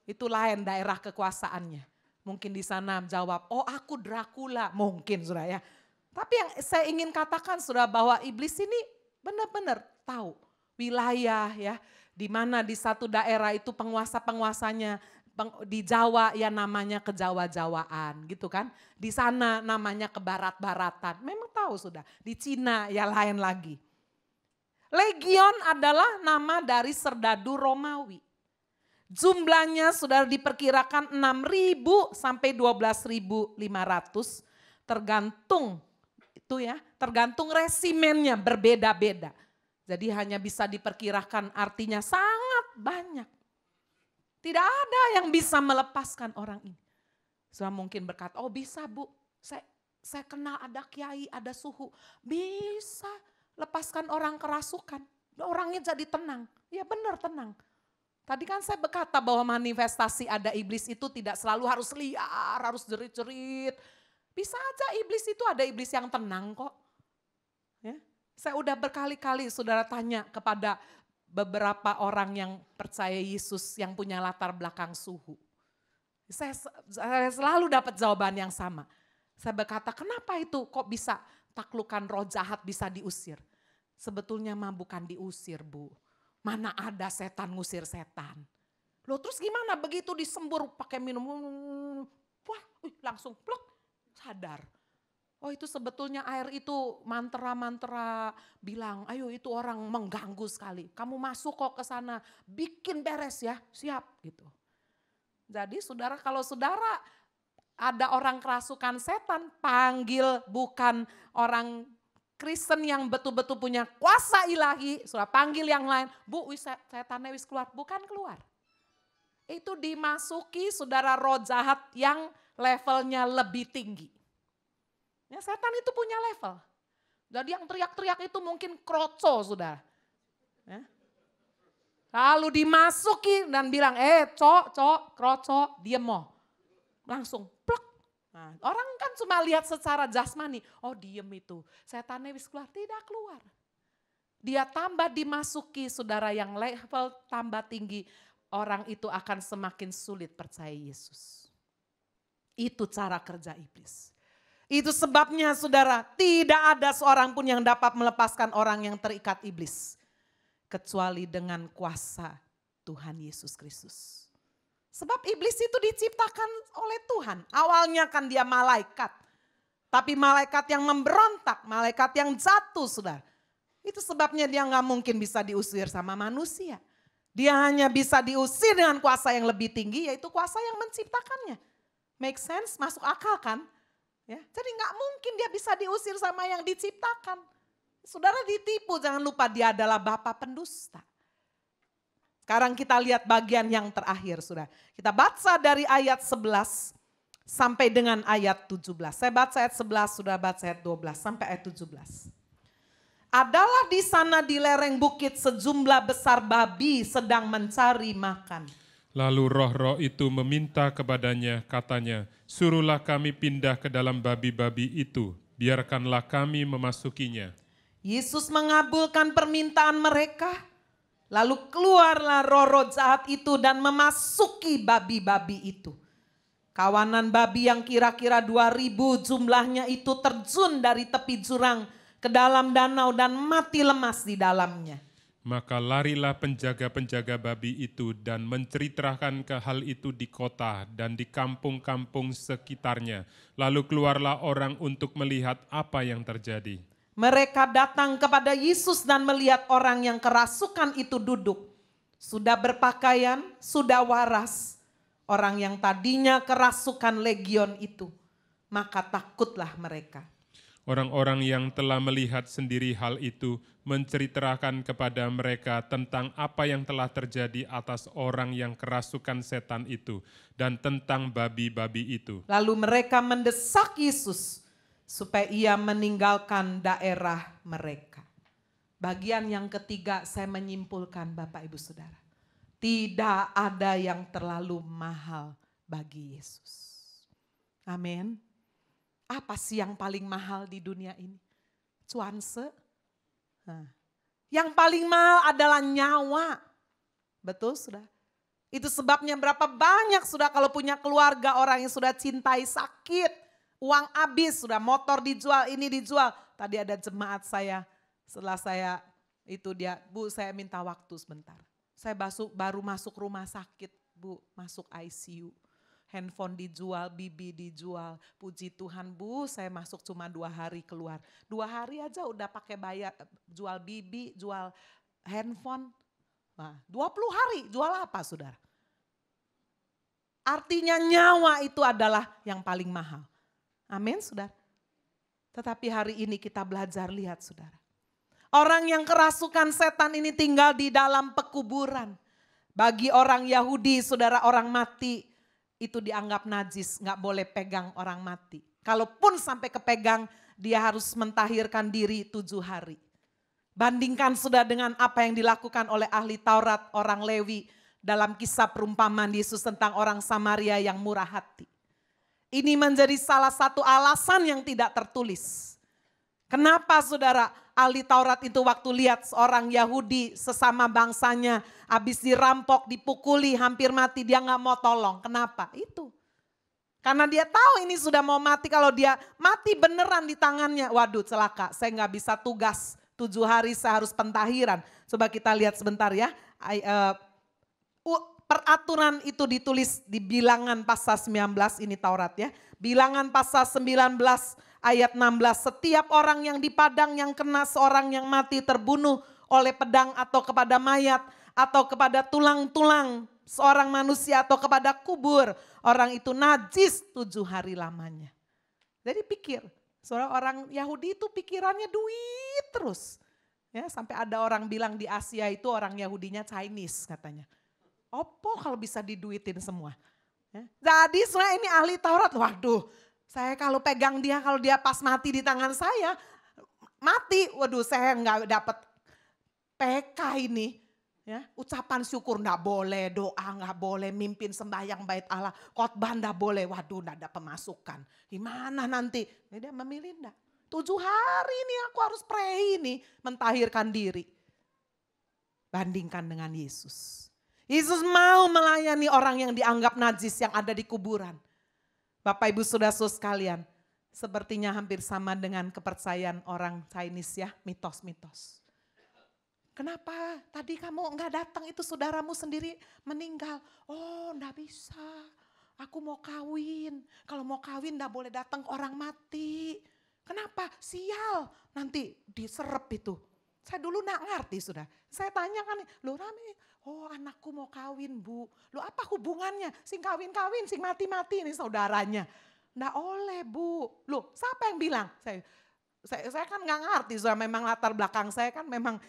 Itu lain daerah kekuasaannya. Mungkin di sana jawab, oh aku Dracula. Mungkin saudara ya. Tapi yang saya ingin katakan saudara bahwa iblis ini benar-benar tahu wilayah ya, di mana di satu daerah itu penguasa-penguasanya di Jawa ya namanya kejawa-jawaan gitu kan. Di sana namanya kebarat-baratan. Memang tahu sudah. Di Cina ya lain lagi. Legion adalah nama dari serdadu Romawi. Jumlahnya sudah diperkirakan 6.000 sampai 12.500 tergantung itu ya, tergantung resimennya berbeda-beda. Jadi hanya bisa diperkirakan artinya sangat banyak. Tidak ada yang bisa melepaskan orang ini. Saya mungkin berkata, oh bisa Bu, saya kenal ada kiai, ada suhu. Bisa lepaskan orang kerasukan, orangnya jadi tenang. Ya benar tenang. Tadi kan saya berkata bahwa manifestasi ada iblis itu tidak selalu harus liar, harus jerit-jerit. Bisa aja iblis itu ada iblis yang tenang kok. Ya. Saya udah berkali-kali saudara tanya kepada beberapa orang yang percaya Yesus yang punya latar belakang suhu. Saya selalu dapat jawaban yang sama. Saya berkata kenapa itu kok bisa taklukan roh jahat bisa diusir. Sebetulnya mah bukan diusir Bu. Mana ada setan ngusir setan. Loh terus gimana begitu disembur pakai minum. Wah langsung pluk sadar. Oh itu sebetulnya air itu mantra-mantra bilang, ayo itu orang mengganggu sekali. Kamu masuk kok ke sana, bikin beres ya, siap gitu. Jadi saudara kalau saudara ada orang kerasukan setan, panggil bukan orang Kristen yang betul-betul punya kuasa ilahi, saudara panggil yang lain, Bu setannya wis keluar, bukan keluar. Itu dimasuki saudara roh jahat yang levelnya lebih tinggi. Ya, setan itu punya level. Jadi yang teriak-teriak itu mungkin kroco sudah. Ya. Lalu dimasuki dan bilang, kroco, diem mo. Langsung plek. Nah, orang kan cuma lihat secara jasmani, oh diem itu. Setannya wis keluar, tidak keluar. Dia tambah dimasuki saudara yang level tambah tinggi, orang itu akan semakin sulit percaya Yesus. Itu cara kerja iblis. Itu sebabnya saudara tidak ada seorang pun yang dapat melepaskan orang yang terikat iblis. Kecuali dengan kuasa Tuhan Yesus Kristus. Sebab iblis itu diciptakan oleh Tuhan. Awalnya kan dia malaikat. Tapi malaikat yang memberontak, malaikat yang jatuh saudara. Itu sebabnya dia gak mungkin bisa diusir sama manusia. Dia hanya bisa diusir dengan kuasa yang lebih tinggi yaitu kuasa yang menciptakannya. Make sense? Masuk akal kan? Ya, jadi gak mungkin dia bisa diusir sama yang diciptakan. Saudara ditipu, jangan lupa dia adalah bapa pendusta. Sekarang kita lihat bagian yang terakhir saudara. Kita baca dari ayat 11 sampai dengan ayat 17. Saya baca ayat 11, sudah baca ayat 12 sampai ayat 17. Adalah di sana di lereng bukit sejumlah besar babi sedang mencari makan. Lalu roh-roh itu meminta kepadanya, katanya, suruhlah kami pindah ke dalam babi-babi itu, biarkanlah kami memasukinya. Yesus mengabulkan permintaan mereka, Lalu keluarlah roh-roh jahat itu dan memasuki babi-babi itu. Kawanan babi yang kira-kira 2.000 jumlahnya itu terjun dari tepi jurang ke dalam danau dan mati lemas di dalamnya. Maka larilah penjaga-penjaga babi itu dan menceritakan ke hal itu di kota dan di kampung-kampung sekitarnya. Lalu keluarlah orang untuk melihat apa yang terjadi. Mereka datang kepada Yesus dan melihat orang yang kerasukan itu duduk. Sudah berpakaian, sudah waras. Orang yang tadinya kerasukan legion itu. Maka takutlah mereka. Orang-orang yang telah melihat sendiri hal itu menceritakan kepada mereka tentang apa yang telah terjadi atas orang yang kerasukan setan itu dan tentang babi-babi itu. Lalu mereka mendesak Yesus supaya ia meninggalkan daerah mereka. Bagian yang ketiga saya menyimpulkan Bapak Ibu Saudara. Tidak ada yang terlalu mahal bagi Yesus. Amin. Apa sih yang paling mahal di dunia ini? Cuanse. Yang paling mahal adalah nyawa. Betul sudah. Itu sebabnya berapa banyak sudah kalau punya keluarga orang yang sudah cintai sakit. Uang habis, sudah motor dijual, ini dijual. Tadi ada jemaat saya, setelah saya itu dia, Bu saya minta waktu sebentar. Saya baru masuk rumah sakit, Bu, masuk ICU. Handphone dijual, bibi dijual. Puji Tuhan Bu, saya masuk cuma 2 hari keluar. 2 hari aja udah pakai bayar, jual bibi, jual handphone. Nah, 20 hari jual apa saudara? Artinya nyawa itu adalah yang paling mahal. Amin saudara. Tetapi hari ini kita belajar lihat saudara. Orang yang kerasukan setan ini tinggal di dalam pekuburan. Bagi orang Yahudi, saudara, orang mati itu dianggap najis, nggak boleh pegang orang mati. Kalaupun sampai kepegang, dia harus mentahirkan diri 7 hari. Bandingkan sudah dengan apa yang dilakukan oleh ahli Taurat, orang Lewi dalam kisah perumpamaan Yesus tentang orang Samaria yang murah hati. Ini menjadi salah satu alasan yang tidak tertulis. Kenapa saudara ahli Taurat itu waktu lihat seorang Yahudi sesama bangsanya habis dirampok, dipukuli, hampir mati, dia gak mau tolong. Kenapa? Itu. Karena dia tahu ini sudah mau mati, kalau dia mati beneran di tangannya, waduh celaka, saya gak bisa tugas 7 hari saya harus pentahiran. Coba kita lihat sebentar ya. Peraturan itu ditulis di Bilangan pasal 19, ini Taurat ya. Bilangan pasal 19 ayat 16, setiap orang yang di padang yang kena seorang yang mati terbunuh oleh pedang atau kepada mayat atau kepada tulang-tulang seorang manusia atau kepada kubur, orang itu najis 7 hari lamanya. Jadi pikir, seorang orang Yahudi itu pikirannya duit terus. Ya, sampai ada orang bilang di Asia itu orang Yahudinya Chinese katanya. Opo kalau bisa diduitin semua. Ya. Jadi sebenarnya ini ahli Taurat, waduh saya kalau pegang dia, kalau dia pas mati di tangan saya, mati. Waduh saya nggak dapat PK ini. Ya, ucapan syukur nggak boleh, doa nggak boleh, mimpin sembahyang bait Allah, khotbah nggak boleh. Waduh nggak ada pemasukan. Gimana nanti? Ini dia memilih enggak. 7 hari ini aku harus pray ini, mentahirkan diri. Bandingkan dengan Yesus. Yesus mau melayani orang yang dianggap najis yang ada di kuburan. Bapak Ibu Saudara-saudara sekalian, sepertinya hampir sama dengan kepercayaan orang Chinese ya, mitos-mitos. Kenapa tadi kamu enggak datang, itu saudaramu sendiri meninggal? Oh enggak bisa, aku mau kawin. Kalau mau kawin enggak boleh datang orang mati. Kenapa? Sial, nanti diserep itu. Saya dulu enggak ngerti sudah. Saya tanya kan, loh Rame, oh anakku mau kawin Bu. Loh apa hubungannya? Sing kawin-kawin, sing mati-mati ini saudaranya. Enggak oleh Bu. Loh siapa yang bilang? Saya kan enggak ngerti, sudah memang latar belakang saya kan memang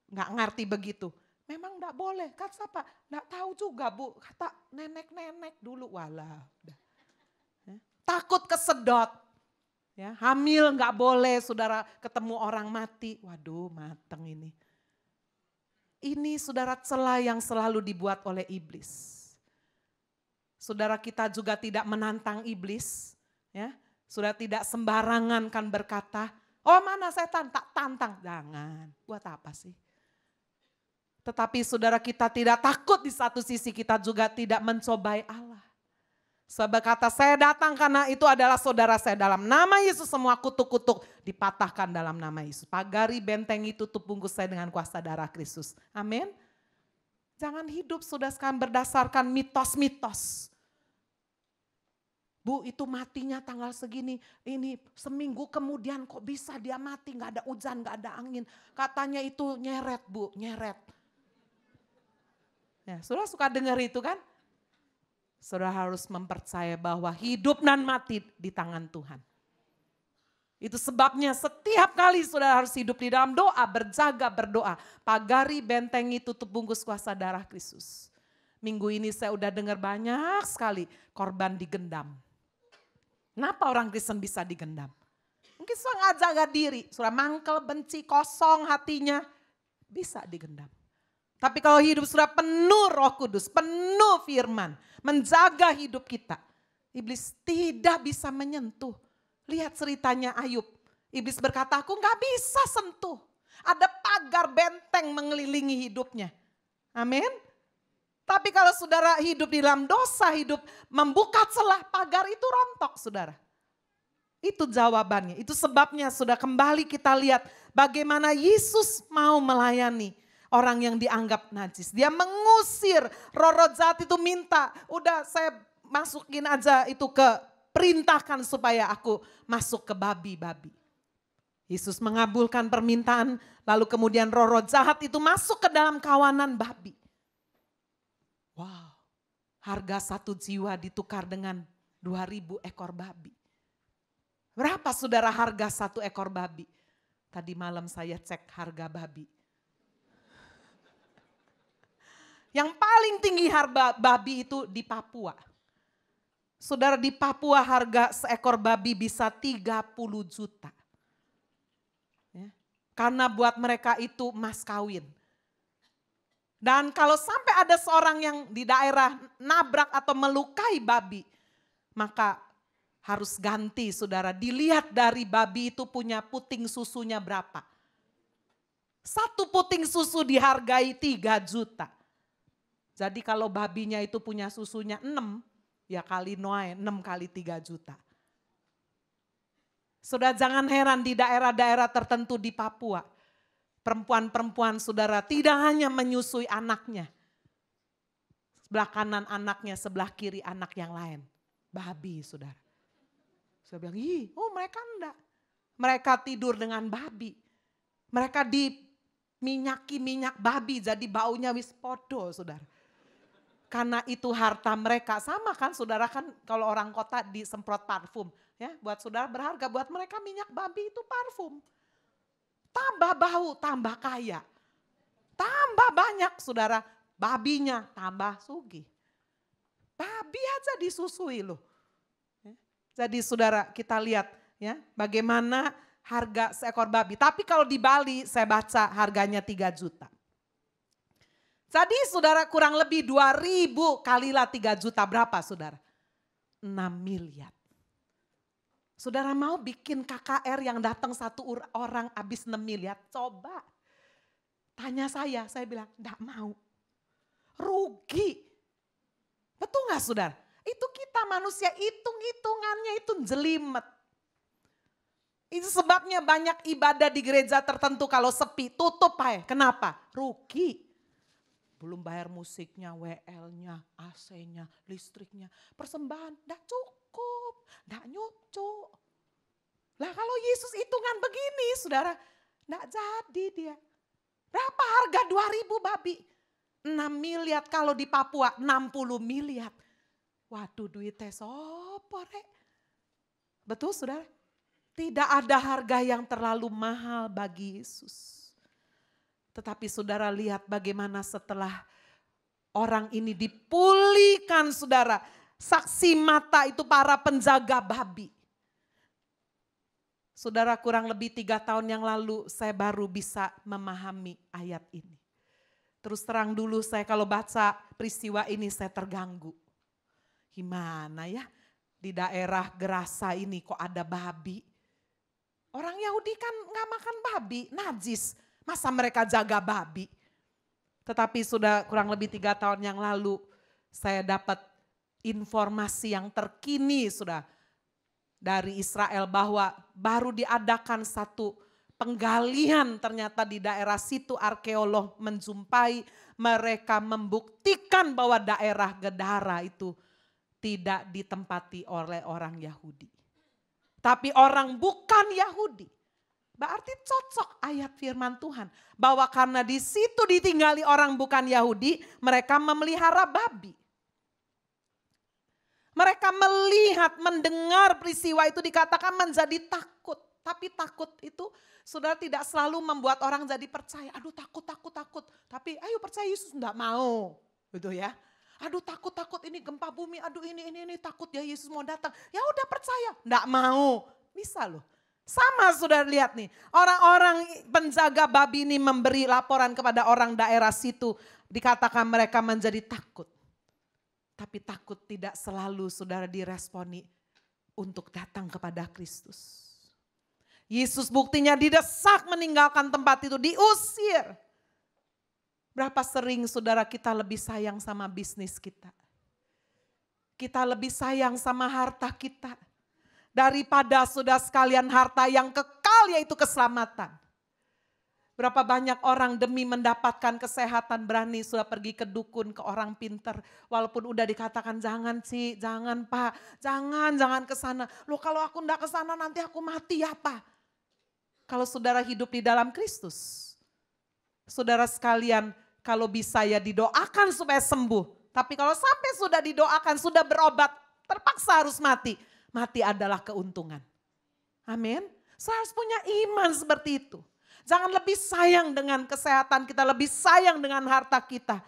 enggak ngerti begitu. Memang enggak boleh, kata siapa? Enggak tahu juga Bu, kata nenek-nenek dulu. Walah, udah. Takut kesedot. Ya, hamil nggak boleh, saudara ketemu orang mati. Waduh mateng ini. Ini saudara celah yang selalu dibuat oleh iblis. Saudara kita juga tidak menantang iblis. Ya, sudah tidak sembarangan kan berkata, oh mana setan, tak tantang. Jangan, buat apa sih? Tetapi saudara, kita tidak takut, di satu sisi kita juga tidak mencobai Allah. Sebab kata, saya datang karena itu adalah saudara saya. Dalam nama Yesus semua kutuk-kutuk dipatahkan dalam nama Yesus. Pagari benteng itu tutup bungkus saya dengan kuasa darah Kristus. Amin. Jangan hidup sudah sekarang berdasarkan mitos-mitos. Bu, itu matinya tanggal segini, ini seminggu kemudian kok bisa dia mati, gak ada hujan, gak ada angin. Katanya itu nyeret, Bu, nyeret. Ya, saudara suka dengar itu kan? Saudara harus mempercayai bahwa hidup dan mati di tangan Tuhan. Itu sebabnya setiap kali saudara harus hidup di dalam doa, berjaga, berdoa. Pagari benteng itu tutup bungkus kuasa darah Kristus. Minggu ini saya udah dengar banyak sekali korban digendam. Kenapa orang Kristen bisa digendam? Mungkin sudah gak jaga diri, sudah mangkel, benci, kosong hatinya, bisa digendam. Tapi kalau hidup sudah penuh Roh Kudus, penuh firman, menjaga hidup kita, iblis tidak bisa menyentuh. Lihat ceritanya Ayub, iblis berkata, aku gak bisa sentuh. Ada pagar benteng mengelilingi hidupnya. Amin. Tapi kalau saudara hidup di dalam dosa, hidup membuka celah, pagar itu rontok saudara. Itu jawabannya, itu sebabnya sudah kembali kita lihat bagaimana Yesus mau melayani orang yang dianggap najis. Dia mengusir, roh-roh jahat itu minta, udah saya masukin aja itu ke, perintahkan supaya aku masuk ke babi-babi. Yesus mengabulkan permintaan, lalu kemudian roh-roh jahat itu masuk ke dalam kawanan babi. Wow, harga 1 jiwa ditukar dengan 2.000 ekor babi. Berapa saudara harga 1 ekor babi? Tadi malam saya cek harga babi. Yang paling tinggi harga babi itu di Papua. Saudara, di Papua harga seekor babi bisa 30 juta. Ya. Karena buat mereka itu mas kawin. Dan kalau sampai ada seorang yang di daerah nabrak atau melukai babi, maka harus ganti saudara. Dilihat dari babi itu punya puting susunya berapa. 1 puting susu dihargai 3 juta. Jadi kalau babinya itu punya susunya 6, ya kali noai 6 kali 3 juta. Saudara jangan heran di daerah-daerah tertentu di Papua. Perempuan-perempuan saudara tidak hanya menyusui anaknya. Sebelah kanan anaknya, sebelah kiri anak yang lain. Babi saudara. Saya bilang, mereka enggak. Mereka tidur dengan babi. Mereka diminyaki minyak babi jadi baunya wis podo saudara. Karena itu harta mereka, sama kan saudara kan kalau orang kota disemprot parfum. Ya, buat saudara berharga, buat mereka minyak babi itu parfum. Tambah bau, tambah kaya. Tambah banyak saudara, babinya tambah sugih. Babi aja disusui loh. Jadi saudara kita lihat ya bagaimana harga seekor babi. Tapi kalau di Bali saya baca harganya 3 juta. Jadi saudara kurang lebih 2.000 kalilah 3 juta berapa saudara? 6 miliar. Saudara mau bikin KKR yang datang 1 orang habis 6 miliar? Coba. Tanya saya bilang enggak mau. Rugi. Betul gak saudara? Itu kita manusia hitung-hitungannya itu jelimet. Itu sebabnya banyak ibadah di gereja tertentu kalau sepi tutup aja. Kenapa? Rugi. Belum bayar musiknya, WL-nya, AC-nya, listriknya. Persembahan enggak cukup, enggak nyucuk. Lah kalau Yesus hitungan begini saudara, enggak jadi dia. Berapa harga 2.000 babi? 6 miliar kalau di Papua 60 miliar. Waduh duitnya sopo rek. Betul saudara? Tidak ada harga yang terlalu mahal bagi Yesus. Tetapi saudara lihat bagaimana setelah orang ini dipulihkan saudara. Saksi mata itu para penjaga babi. Saudara kurang lebih 3 tahun yang lalu saya baru bisa memahami ayat ini. Terus terang dulu saya kalau baca peristiwa ini saya terganggu. Gimana ya di daerah Gerasa ini kok ada babi. Orang Yahudi kan gak makan babi, najis. Masa mereka jaga babi? Tetapi sudah kurang lebih 3 tahun yang lalu saya dapat informasi yang terkini sudah dari Israel bahwa baru diadakan satu penggalian ternyata di daerah situ. Arkeolog menjumpai, mereka membuktikan bahwa daerah Gedara itu tidak ditempati oleh orang Yahudi. Tapi orang bukan Yahudi. Berarti cocok ayat firman Tuhan. Bahwa karena di situ ditinggali orang bukan Yahudi, mereka memelihara babi. Mereka melihat, mendengar peristiwa itu dikatakan menjadi takut. Tapi takut itu saudara tidak selalu membuat orang jadi percaya. Aduh takut. Tapi ayo percaya Yesus, enggak mau. Gitu ya. Aduh takut ini gempa bumi, aduh ini takut ya Yesus mau datang. Ya udah percaya, enggak mau. Bisa loh. Sama sudah lihat nih, orang-orang penjaga babi ini memberi laporan kepada orang daerah situ. Dikatakan mereka menjadi takut. Tapi takut tidak selalu saudara diresponi untuk datang kepada Kristus. Yesus buktinya didesak meninggalkan tempat itu, diusir. Berapa sering saudara kita lebih sayang sama bisnis kita. Kita lebih sayang sama harta kita. Daripada sudah sekalian harta yang kekal yaitu keselamatan. Berapa banyak orang demi mendapatkan kesehatan berani sudah pergi ke dukun, ke orang pinter. Walaupun udah dikatakan jangan sih, jangan Pak, jangan ke sana. Loh kalau aku enggak ke sana nanti aku mati ya Pak. Kalau saudara hidup di dalam Kristus. Saudara sekalian, kalau bisa ya didoakan supaya sembuh. Tapi kalau sampai sudah didoakan, sudah berobat, terpaksa harus mati. Mati adalah keuntungan. Amin. Saya harus punya iman seperti itu. Jangan lebih sayang dengan kesehatan kita, lebih sayang dengan harta kita.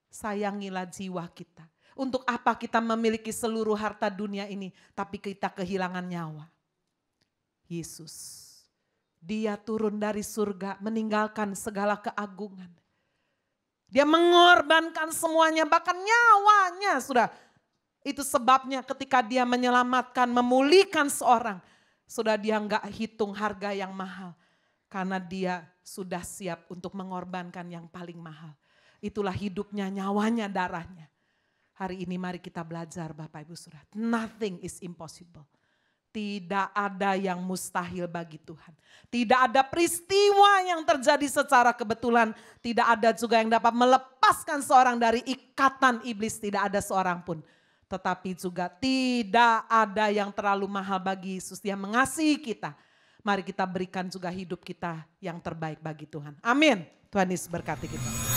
Sayangilah jiwa kita. Untuk apa kita memiliki seluruh harta dunia ini, tapi kita kehilangan nyawa. Yesus. Dia turun dari surga, meninggalkan segala keagungan. Dia mengorbankan semuanya, bahkan nyawanya sudah. Itu sebabnya ketika dia menyelamatkan, memulihkan seorang. Sudah dia enggak hitung harga yang mahal. Karena dia sudah siap untuk mengorbankan yang paling mahal. Itulah hidupnya, nyawanya, darahnya. Hari ini mari kita belajar Bapak Ibu Saudara. Nothing is impossible. Tidak ada yang mustahil bagi Tuhan. Tidak ada peristiwa yang terjadi secara kebetulan. Tidak ada juga yang dapat melepaskan seorang dari ikatan iblis. Tidak ada seorang pun. Tetapi juga tidak ada yang terlalu mahal bagi Yesus. Dia mengasihi kita. Mari kita berikan juga hidup kita yang terbaik bagi Tuhan. Amin. Tuhan Yesus berkati kita.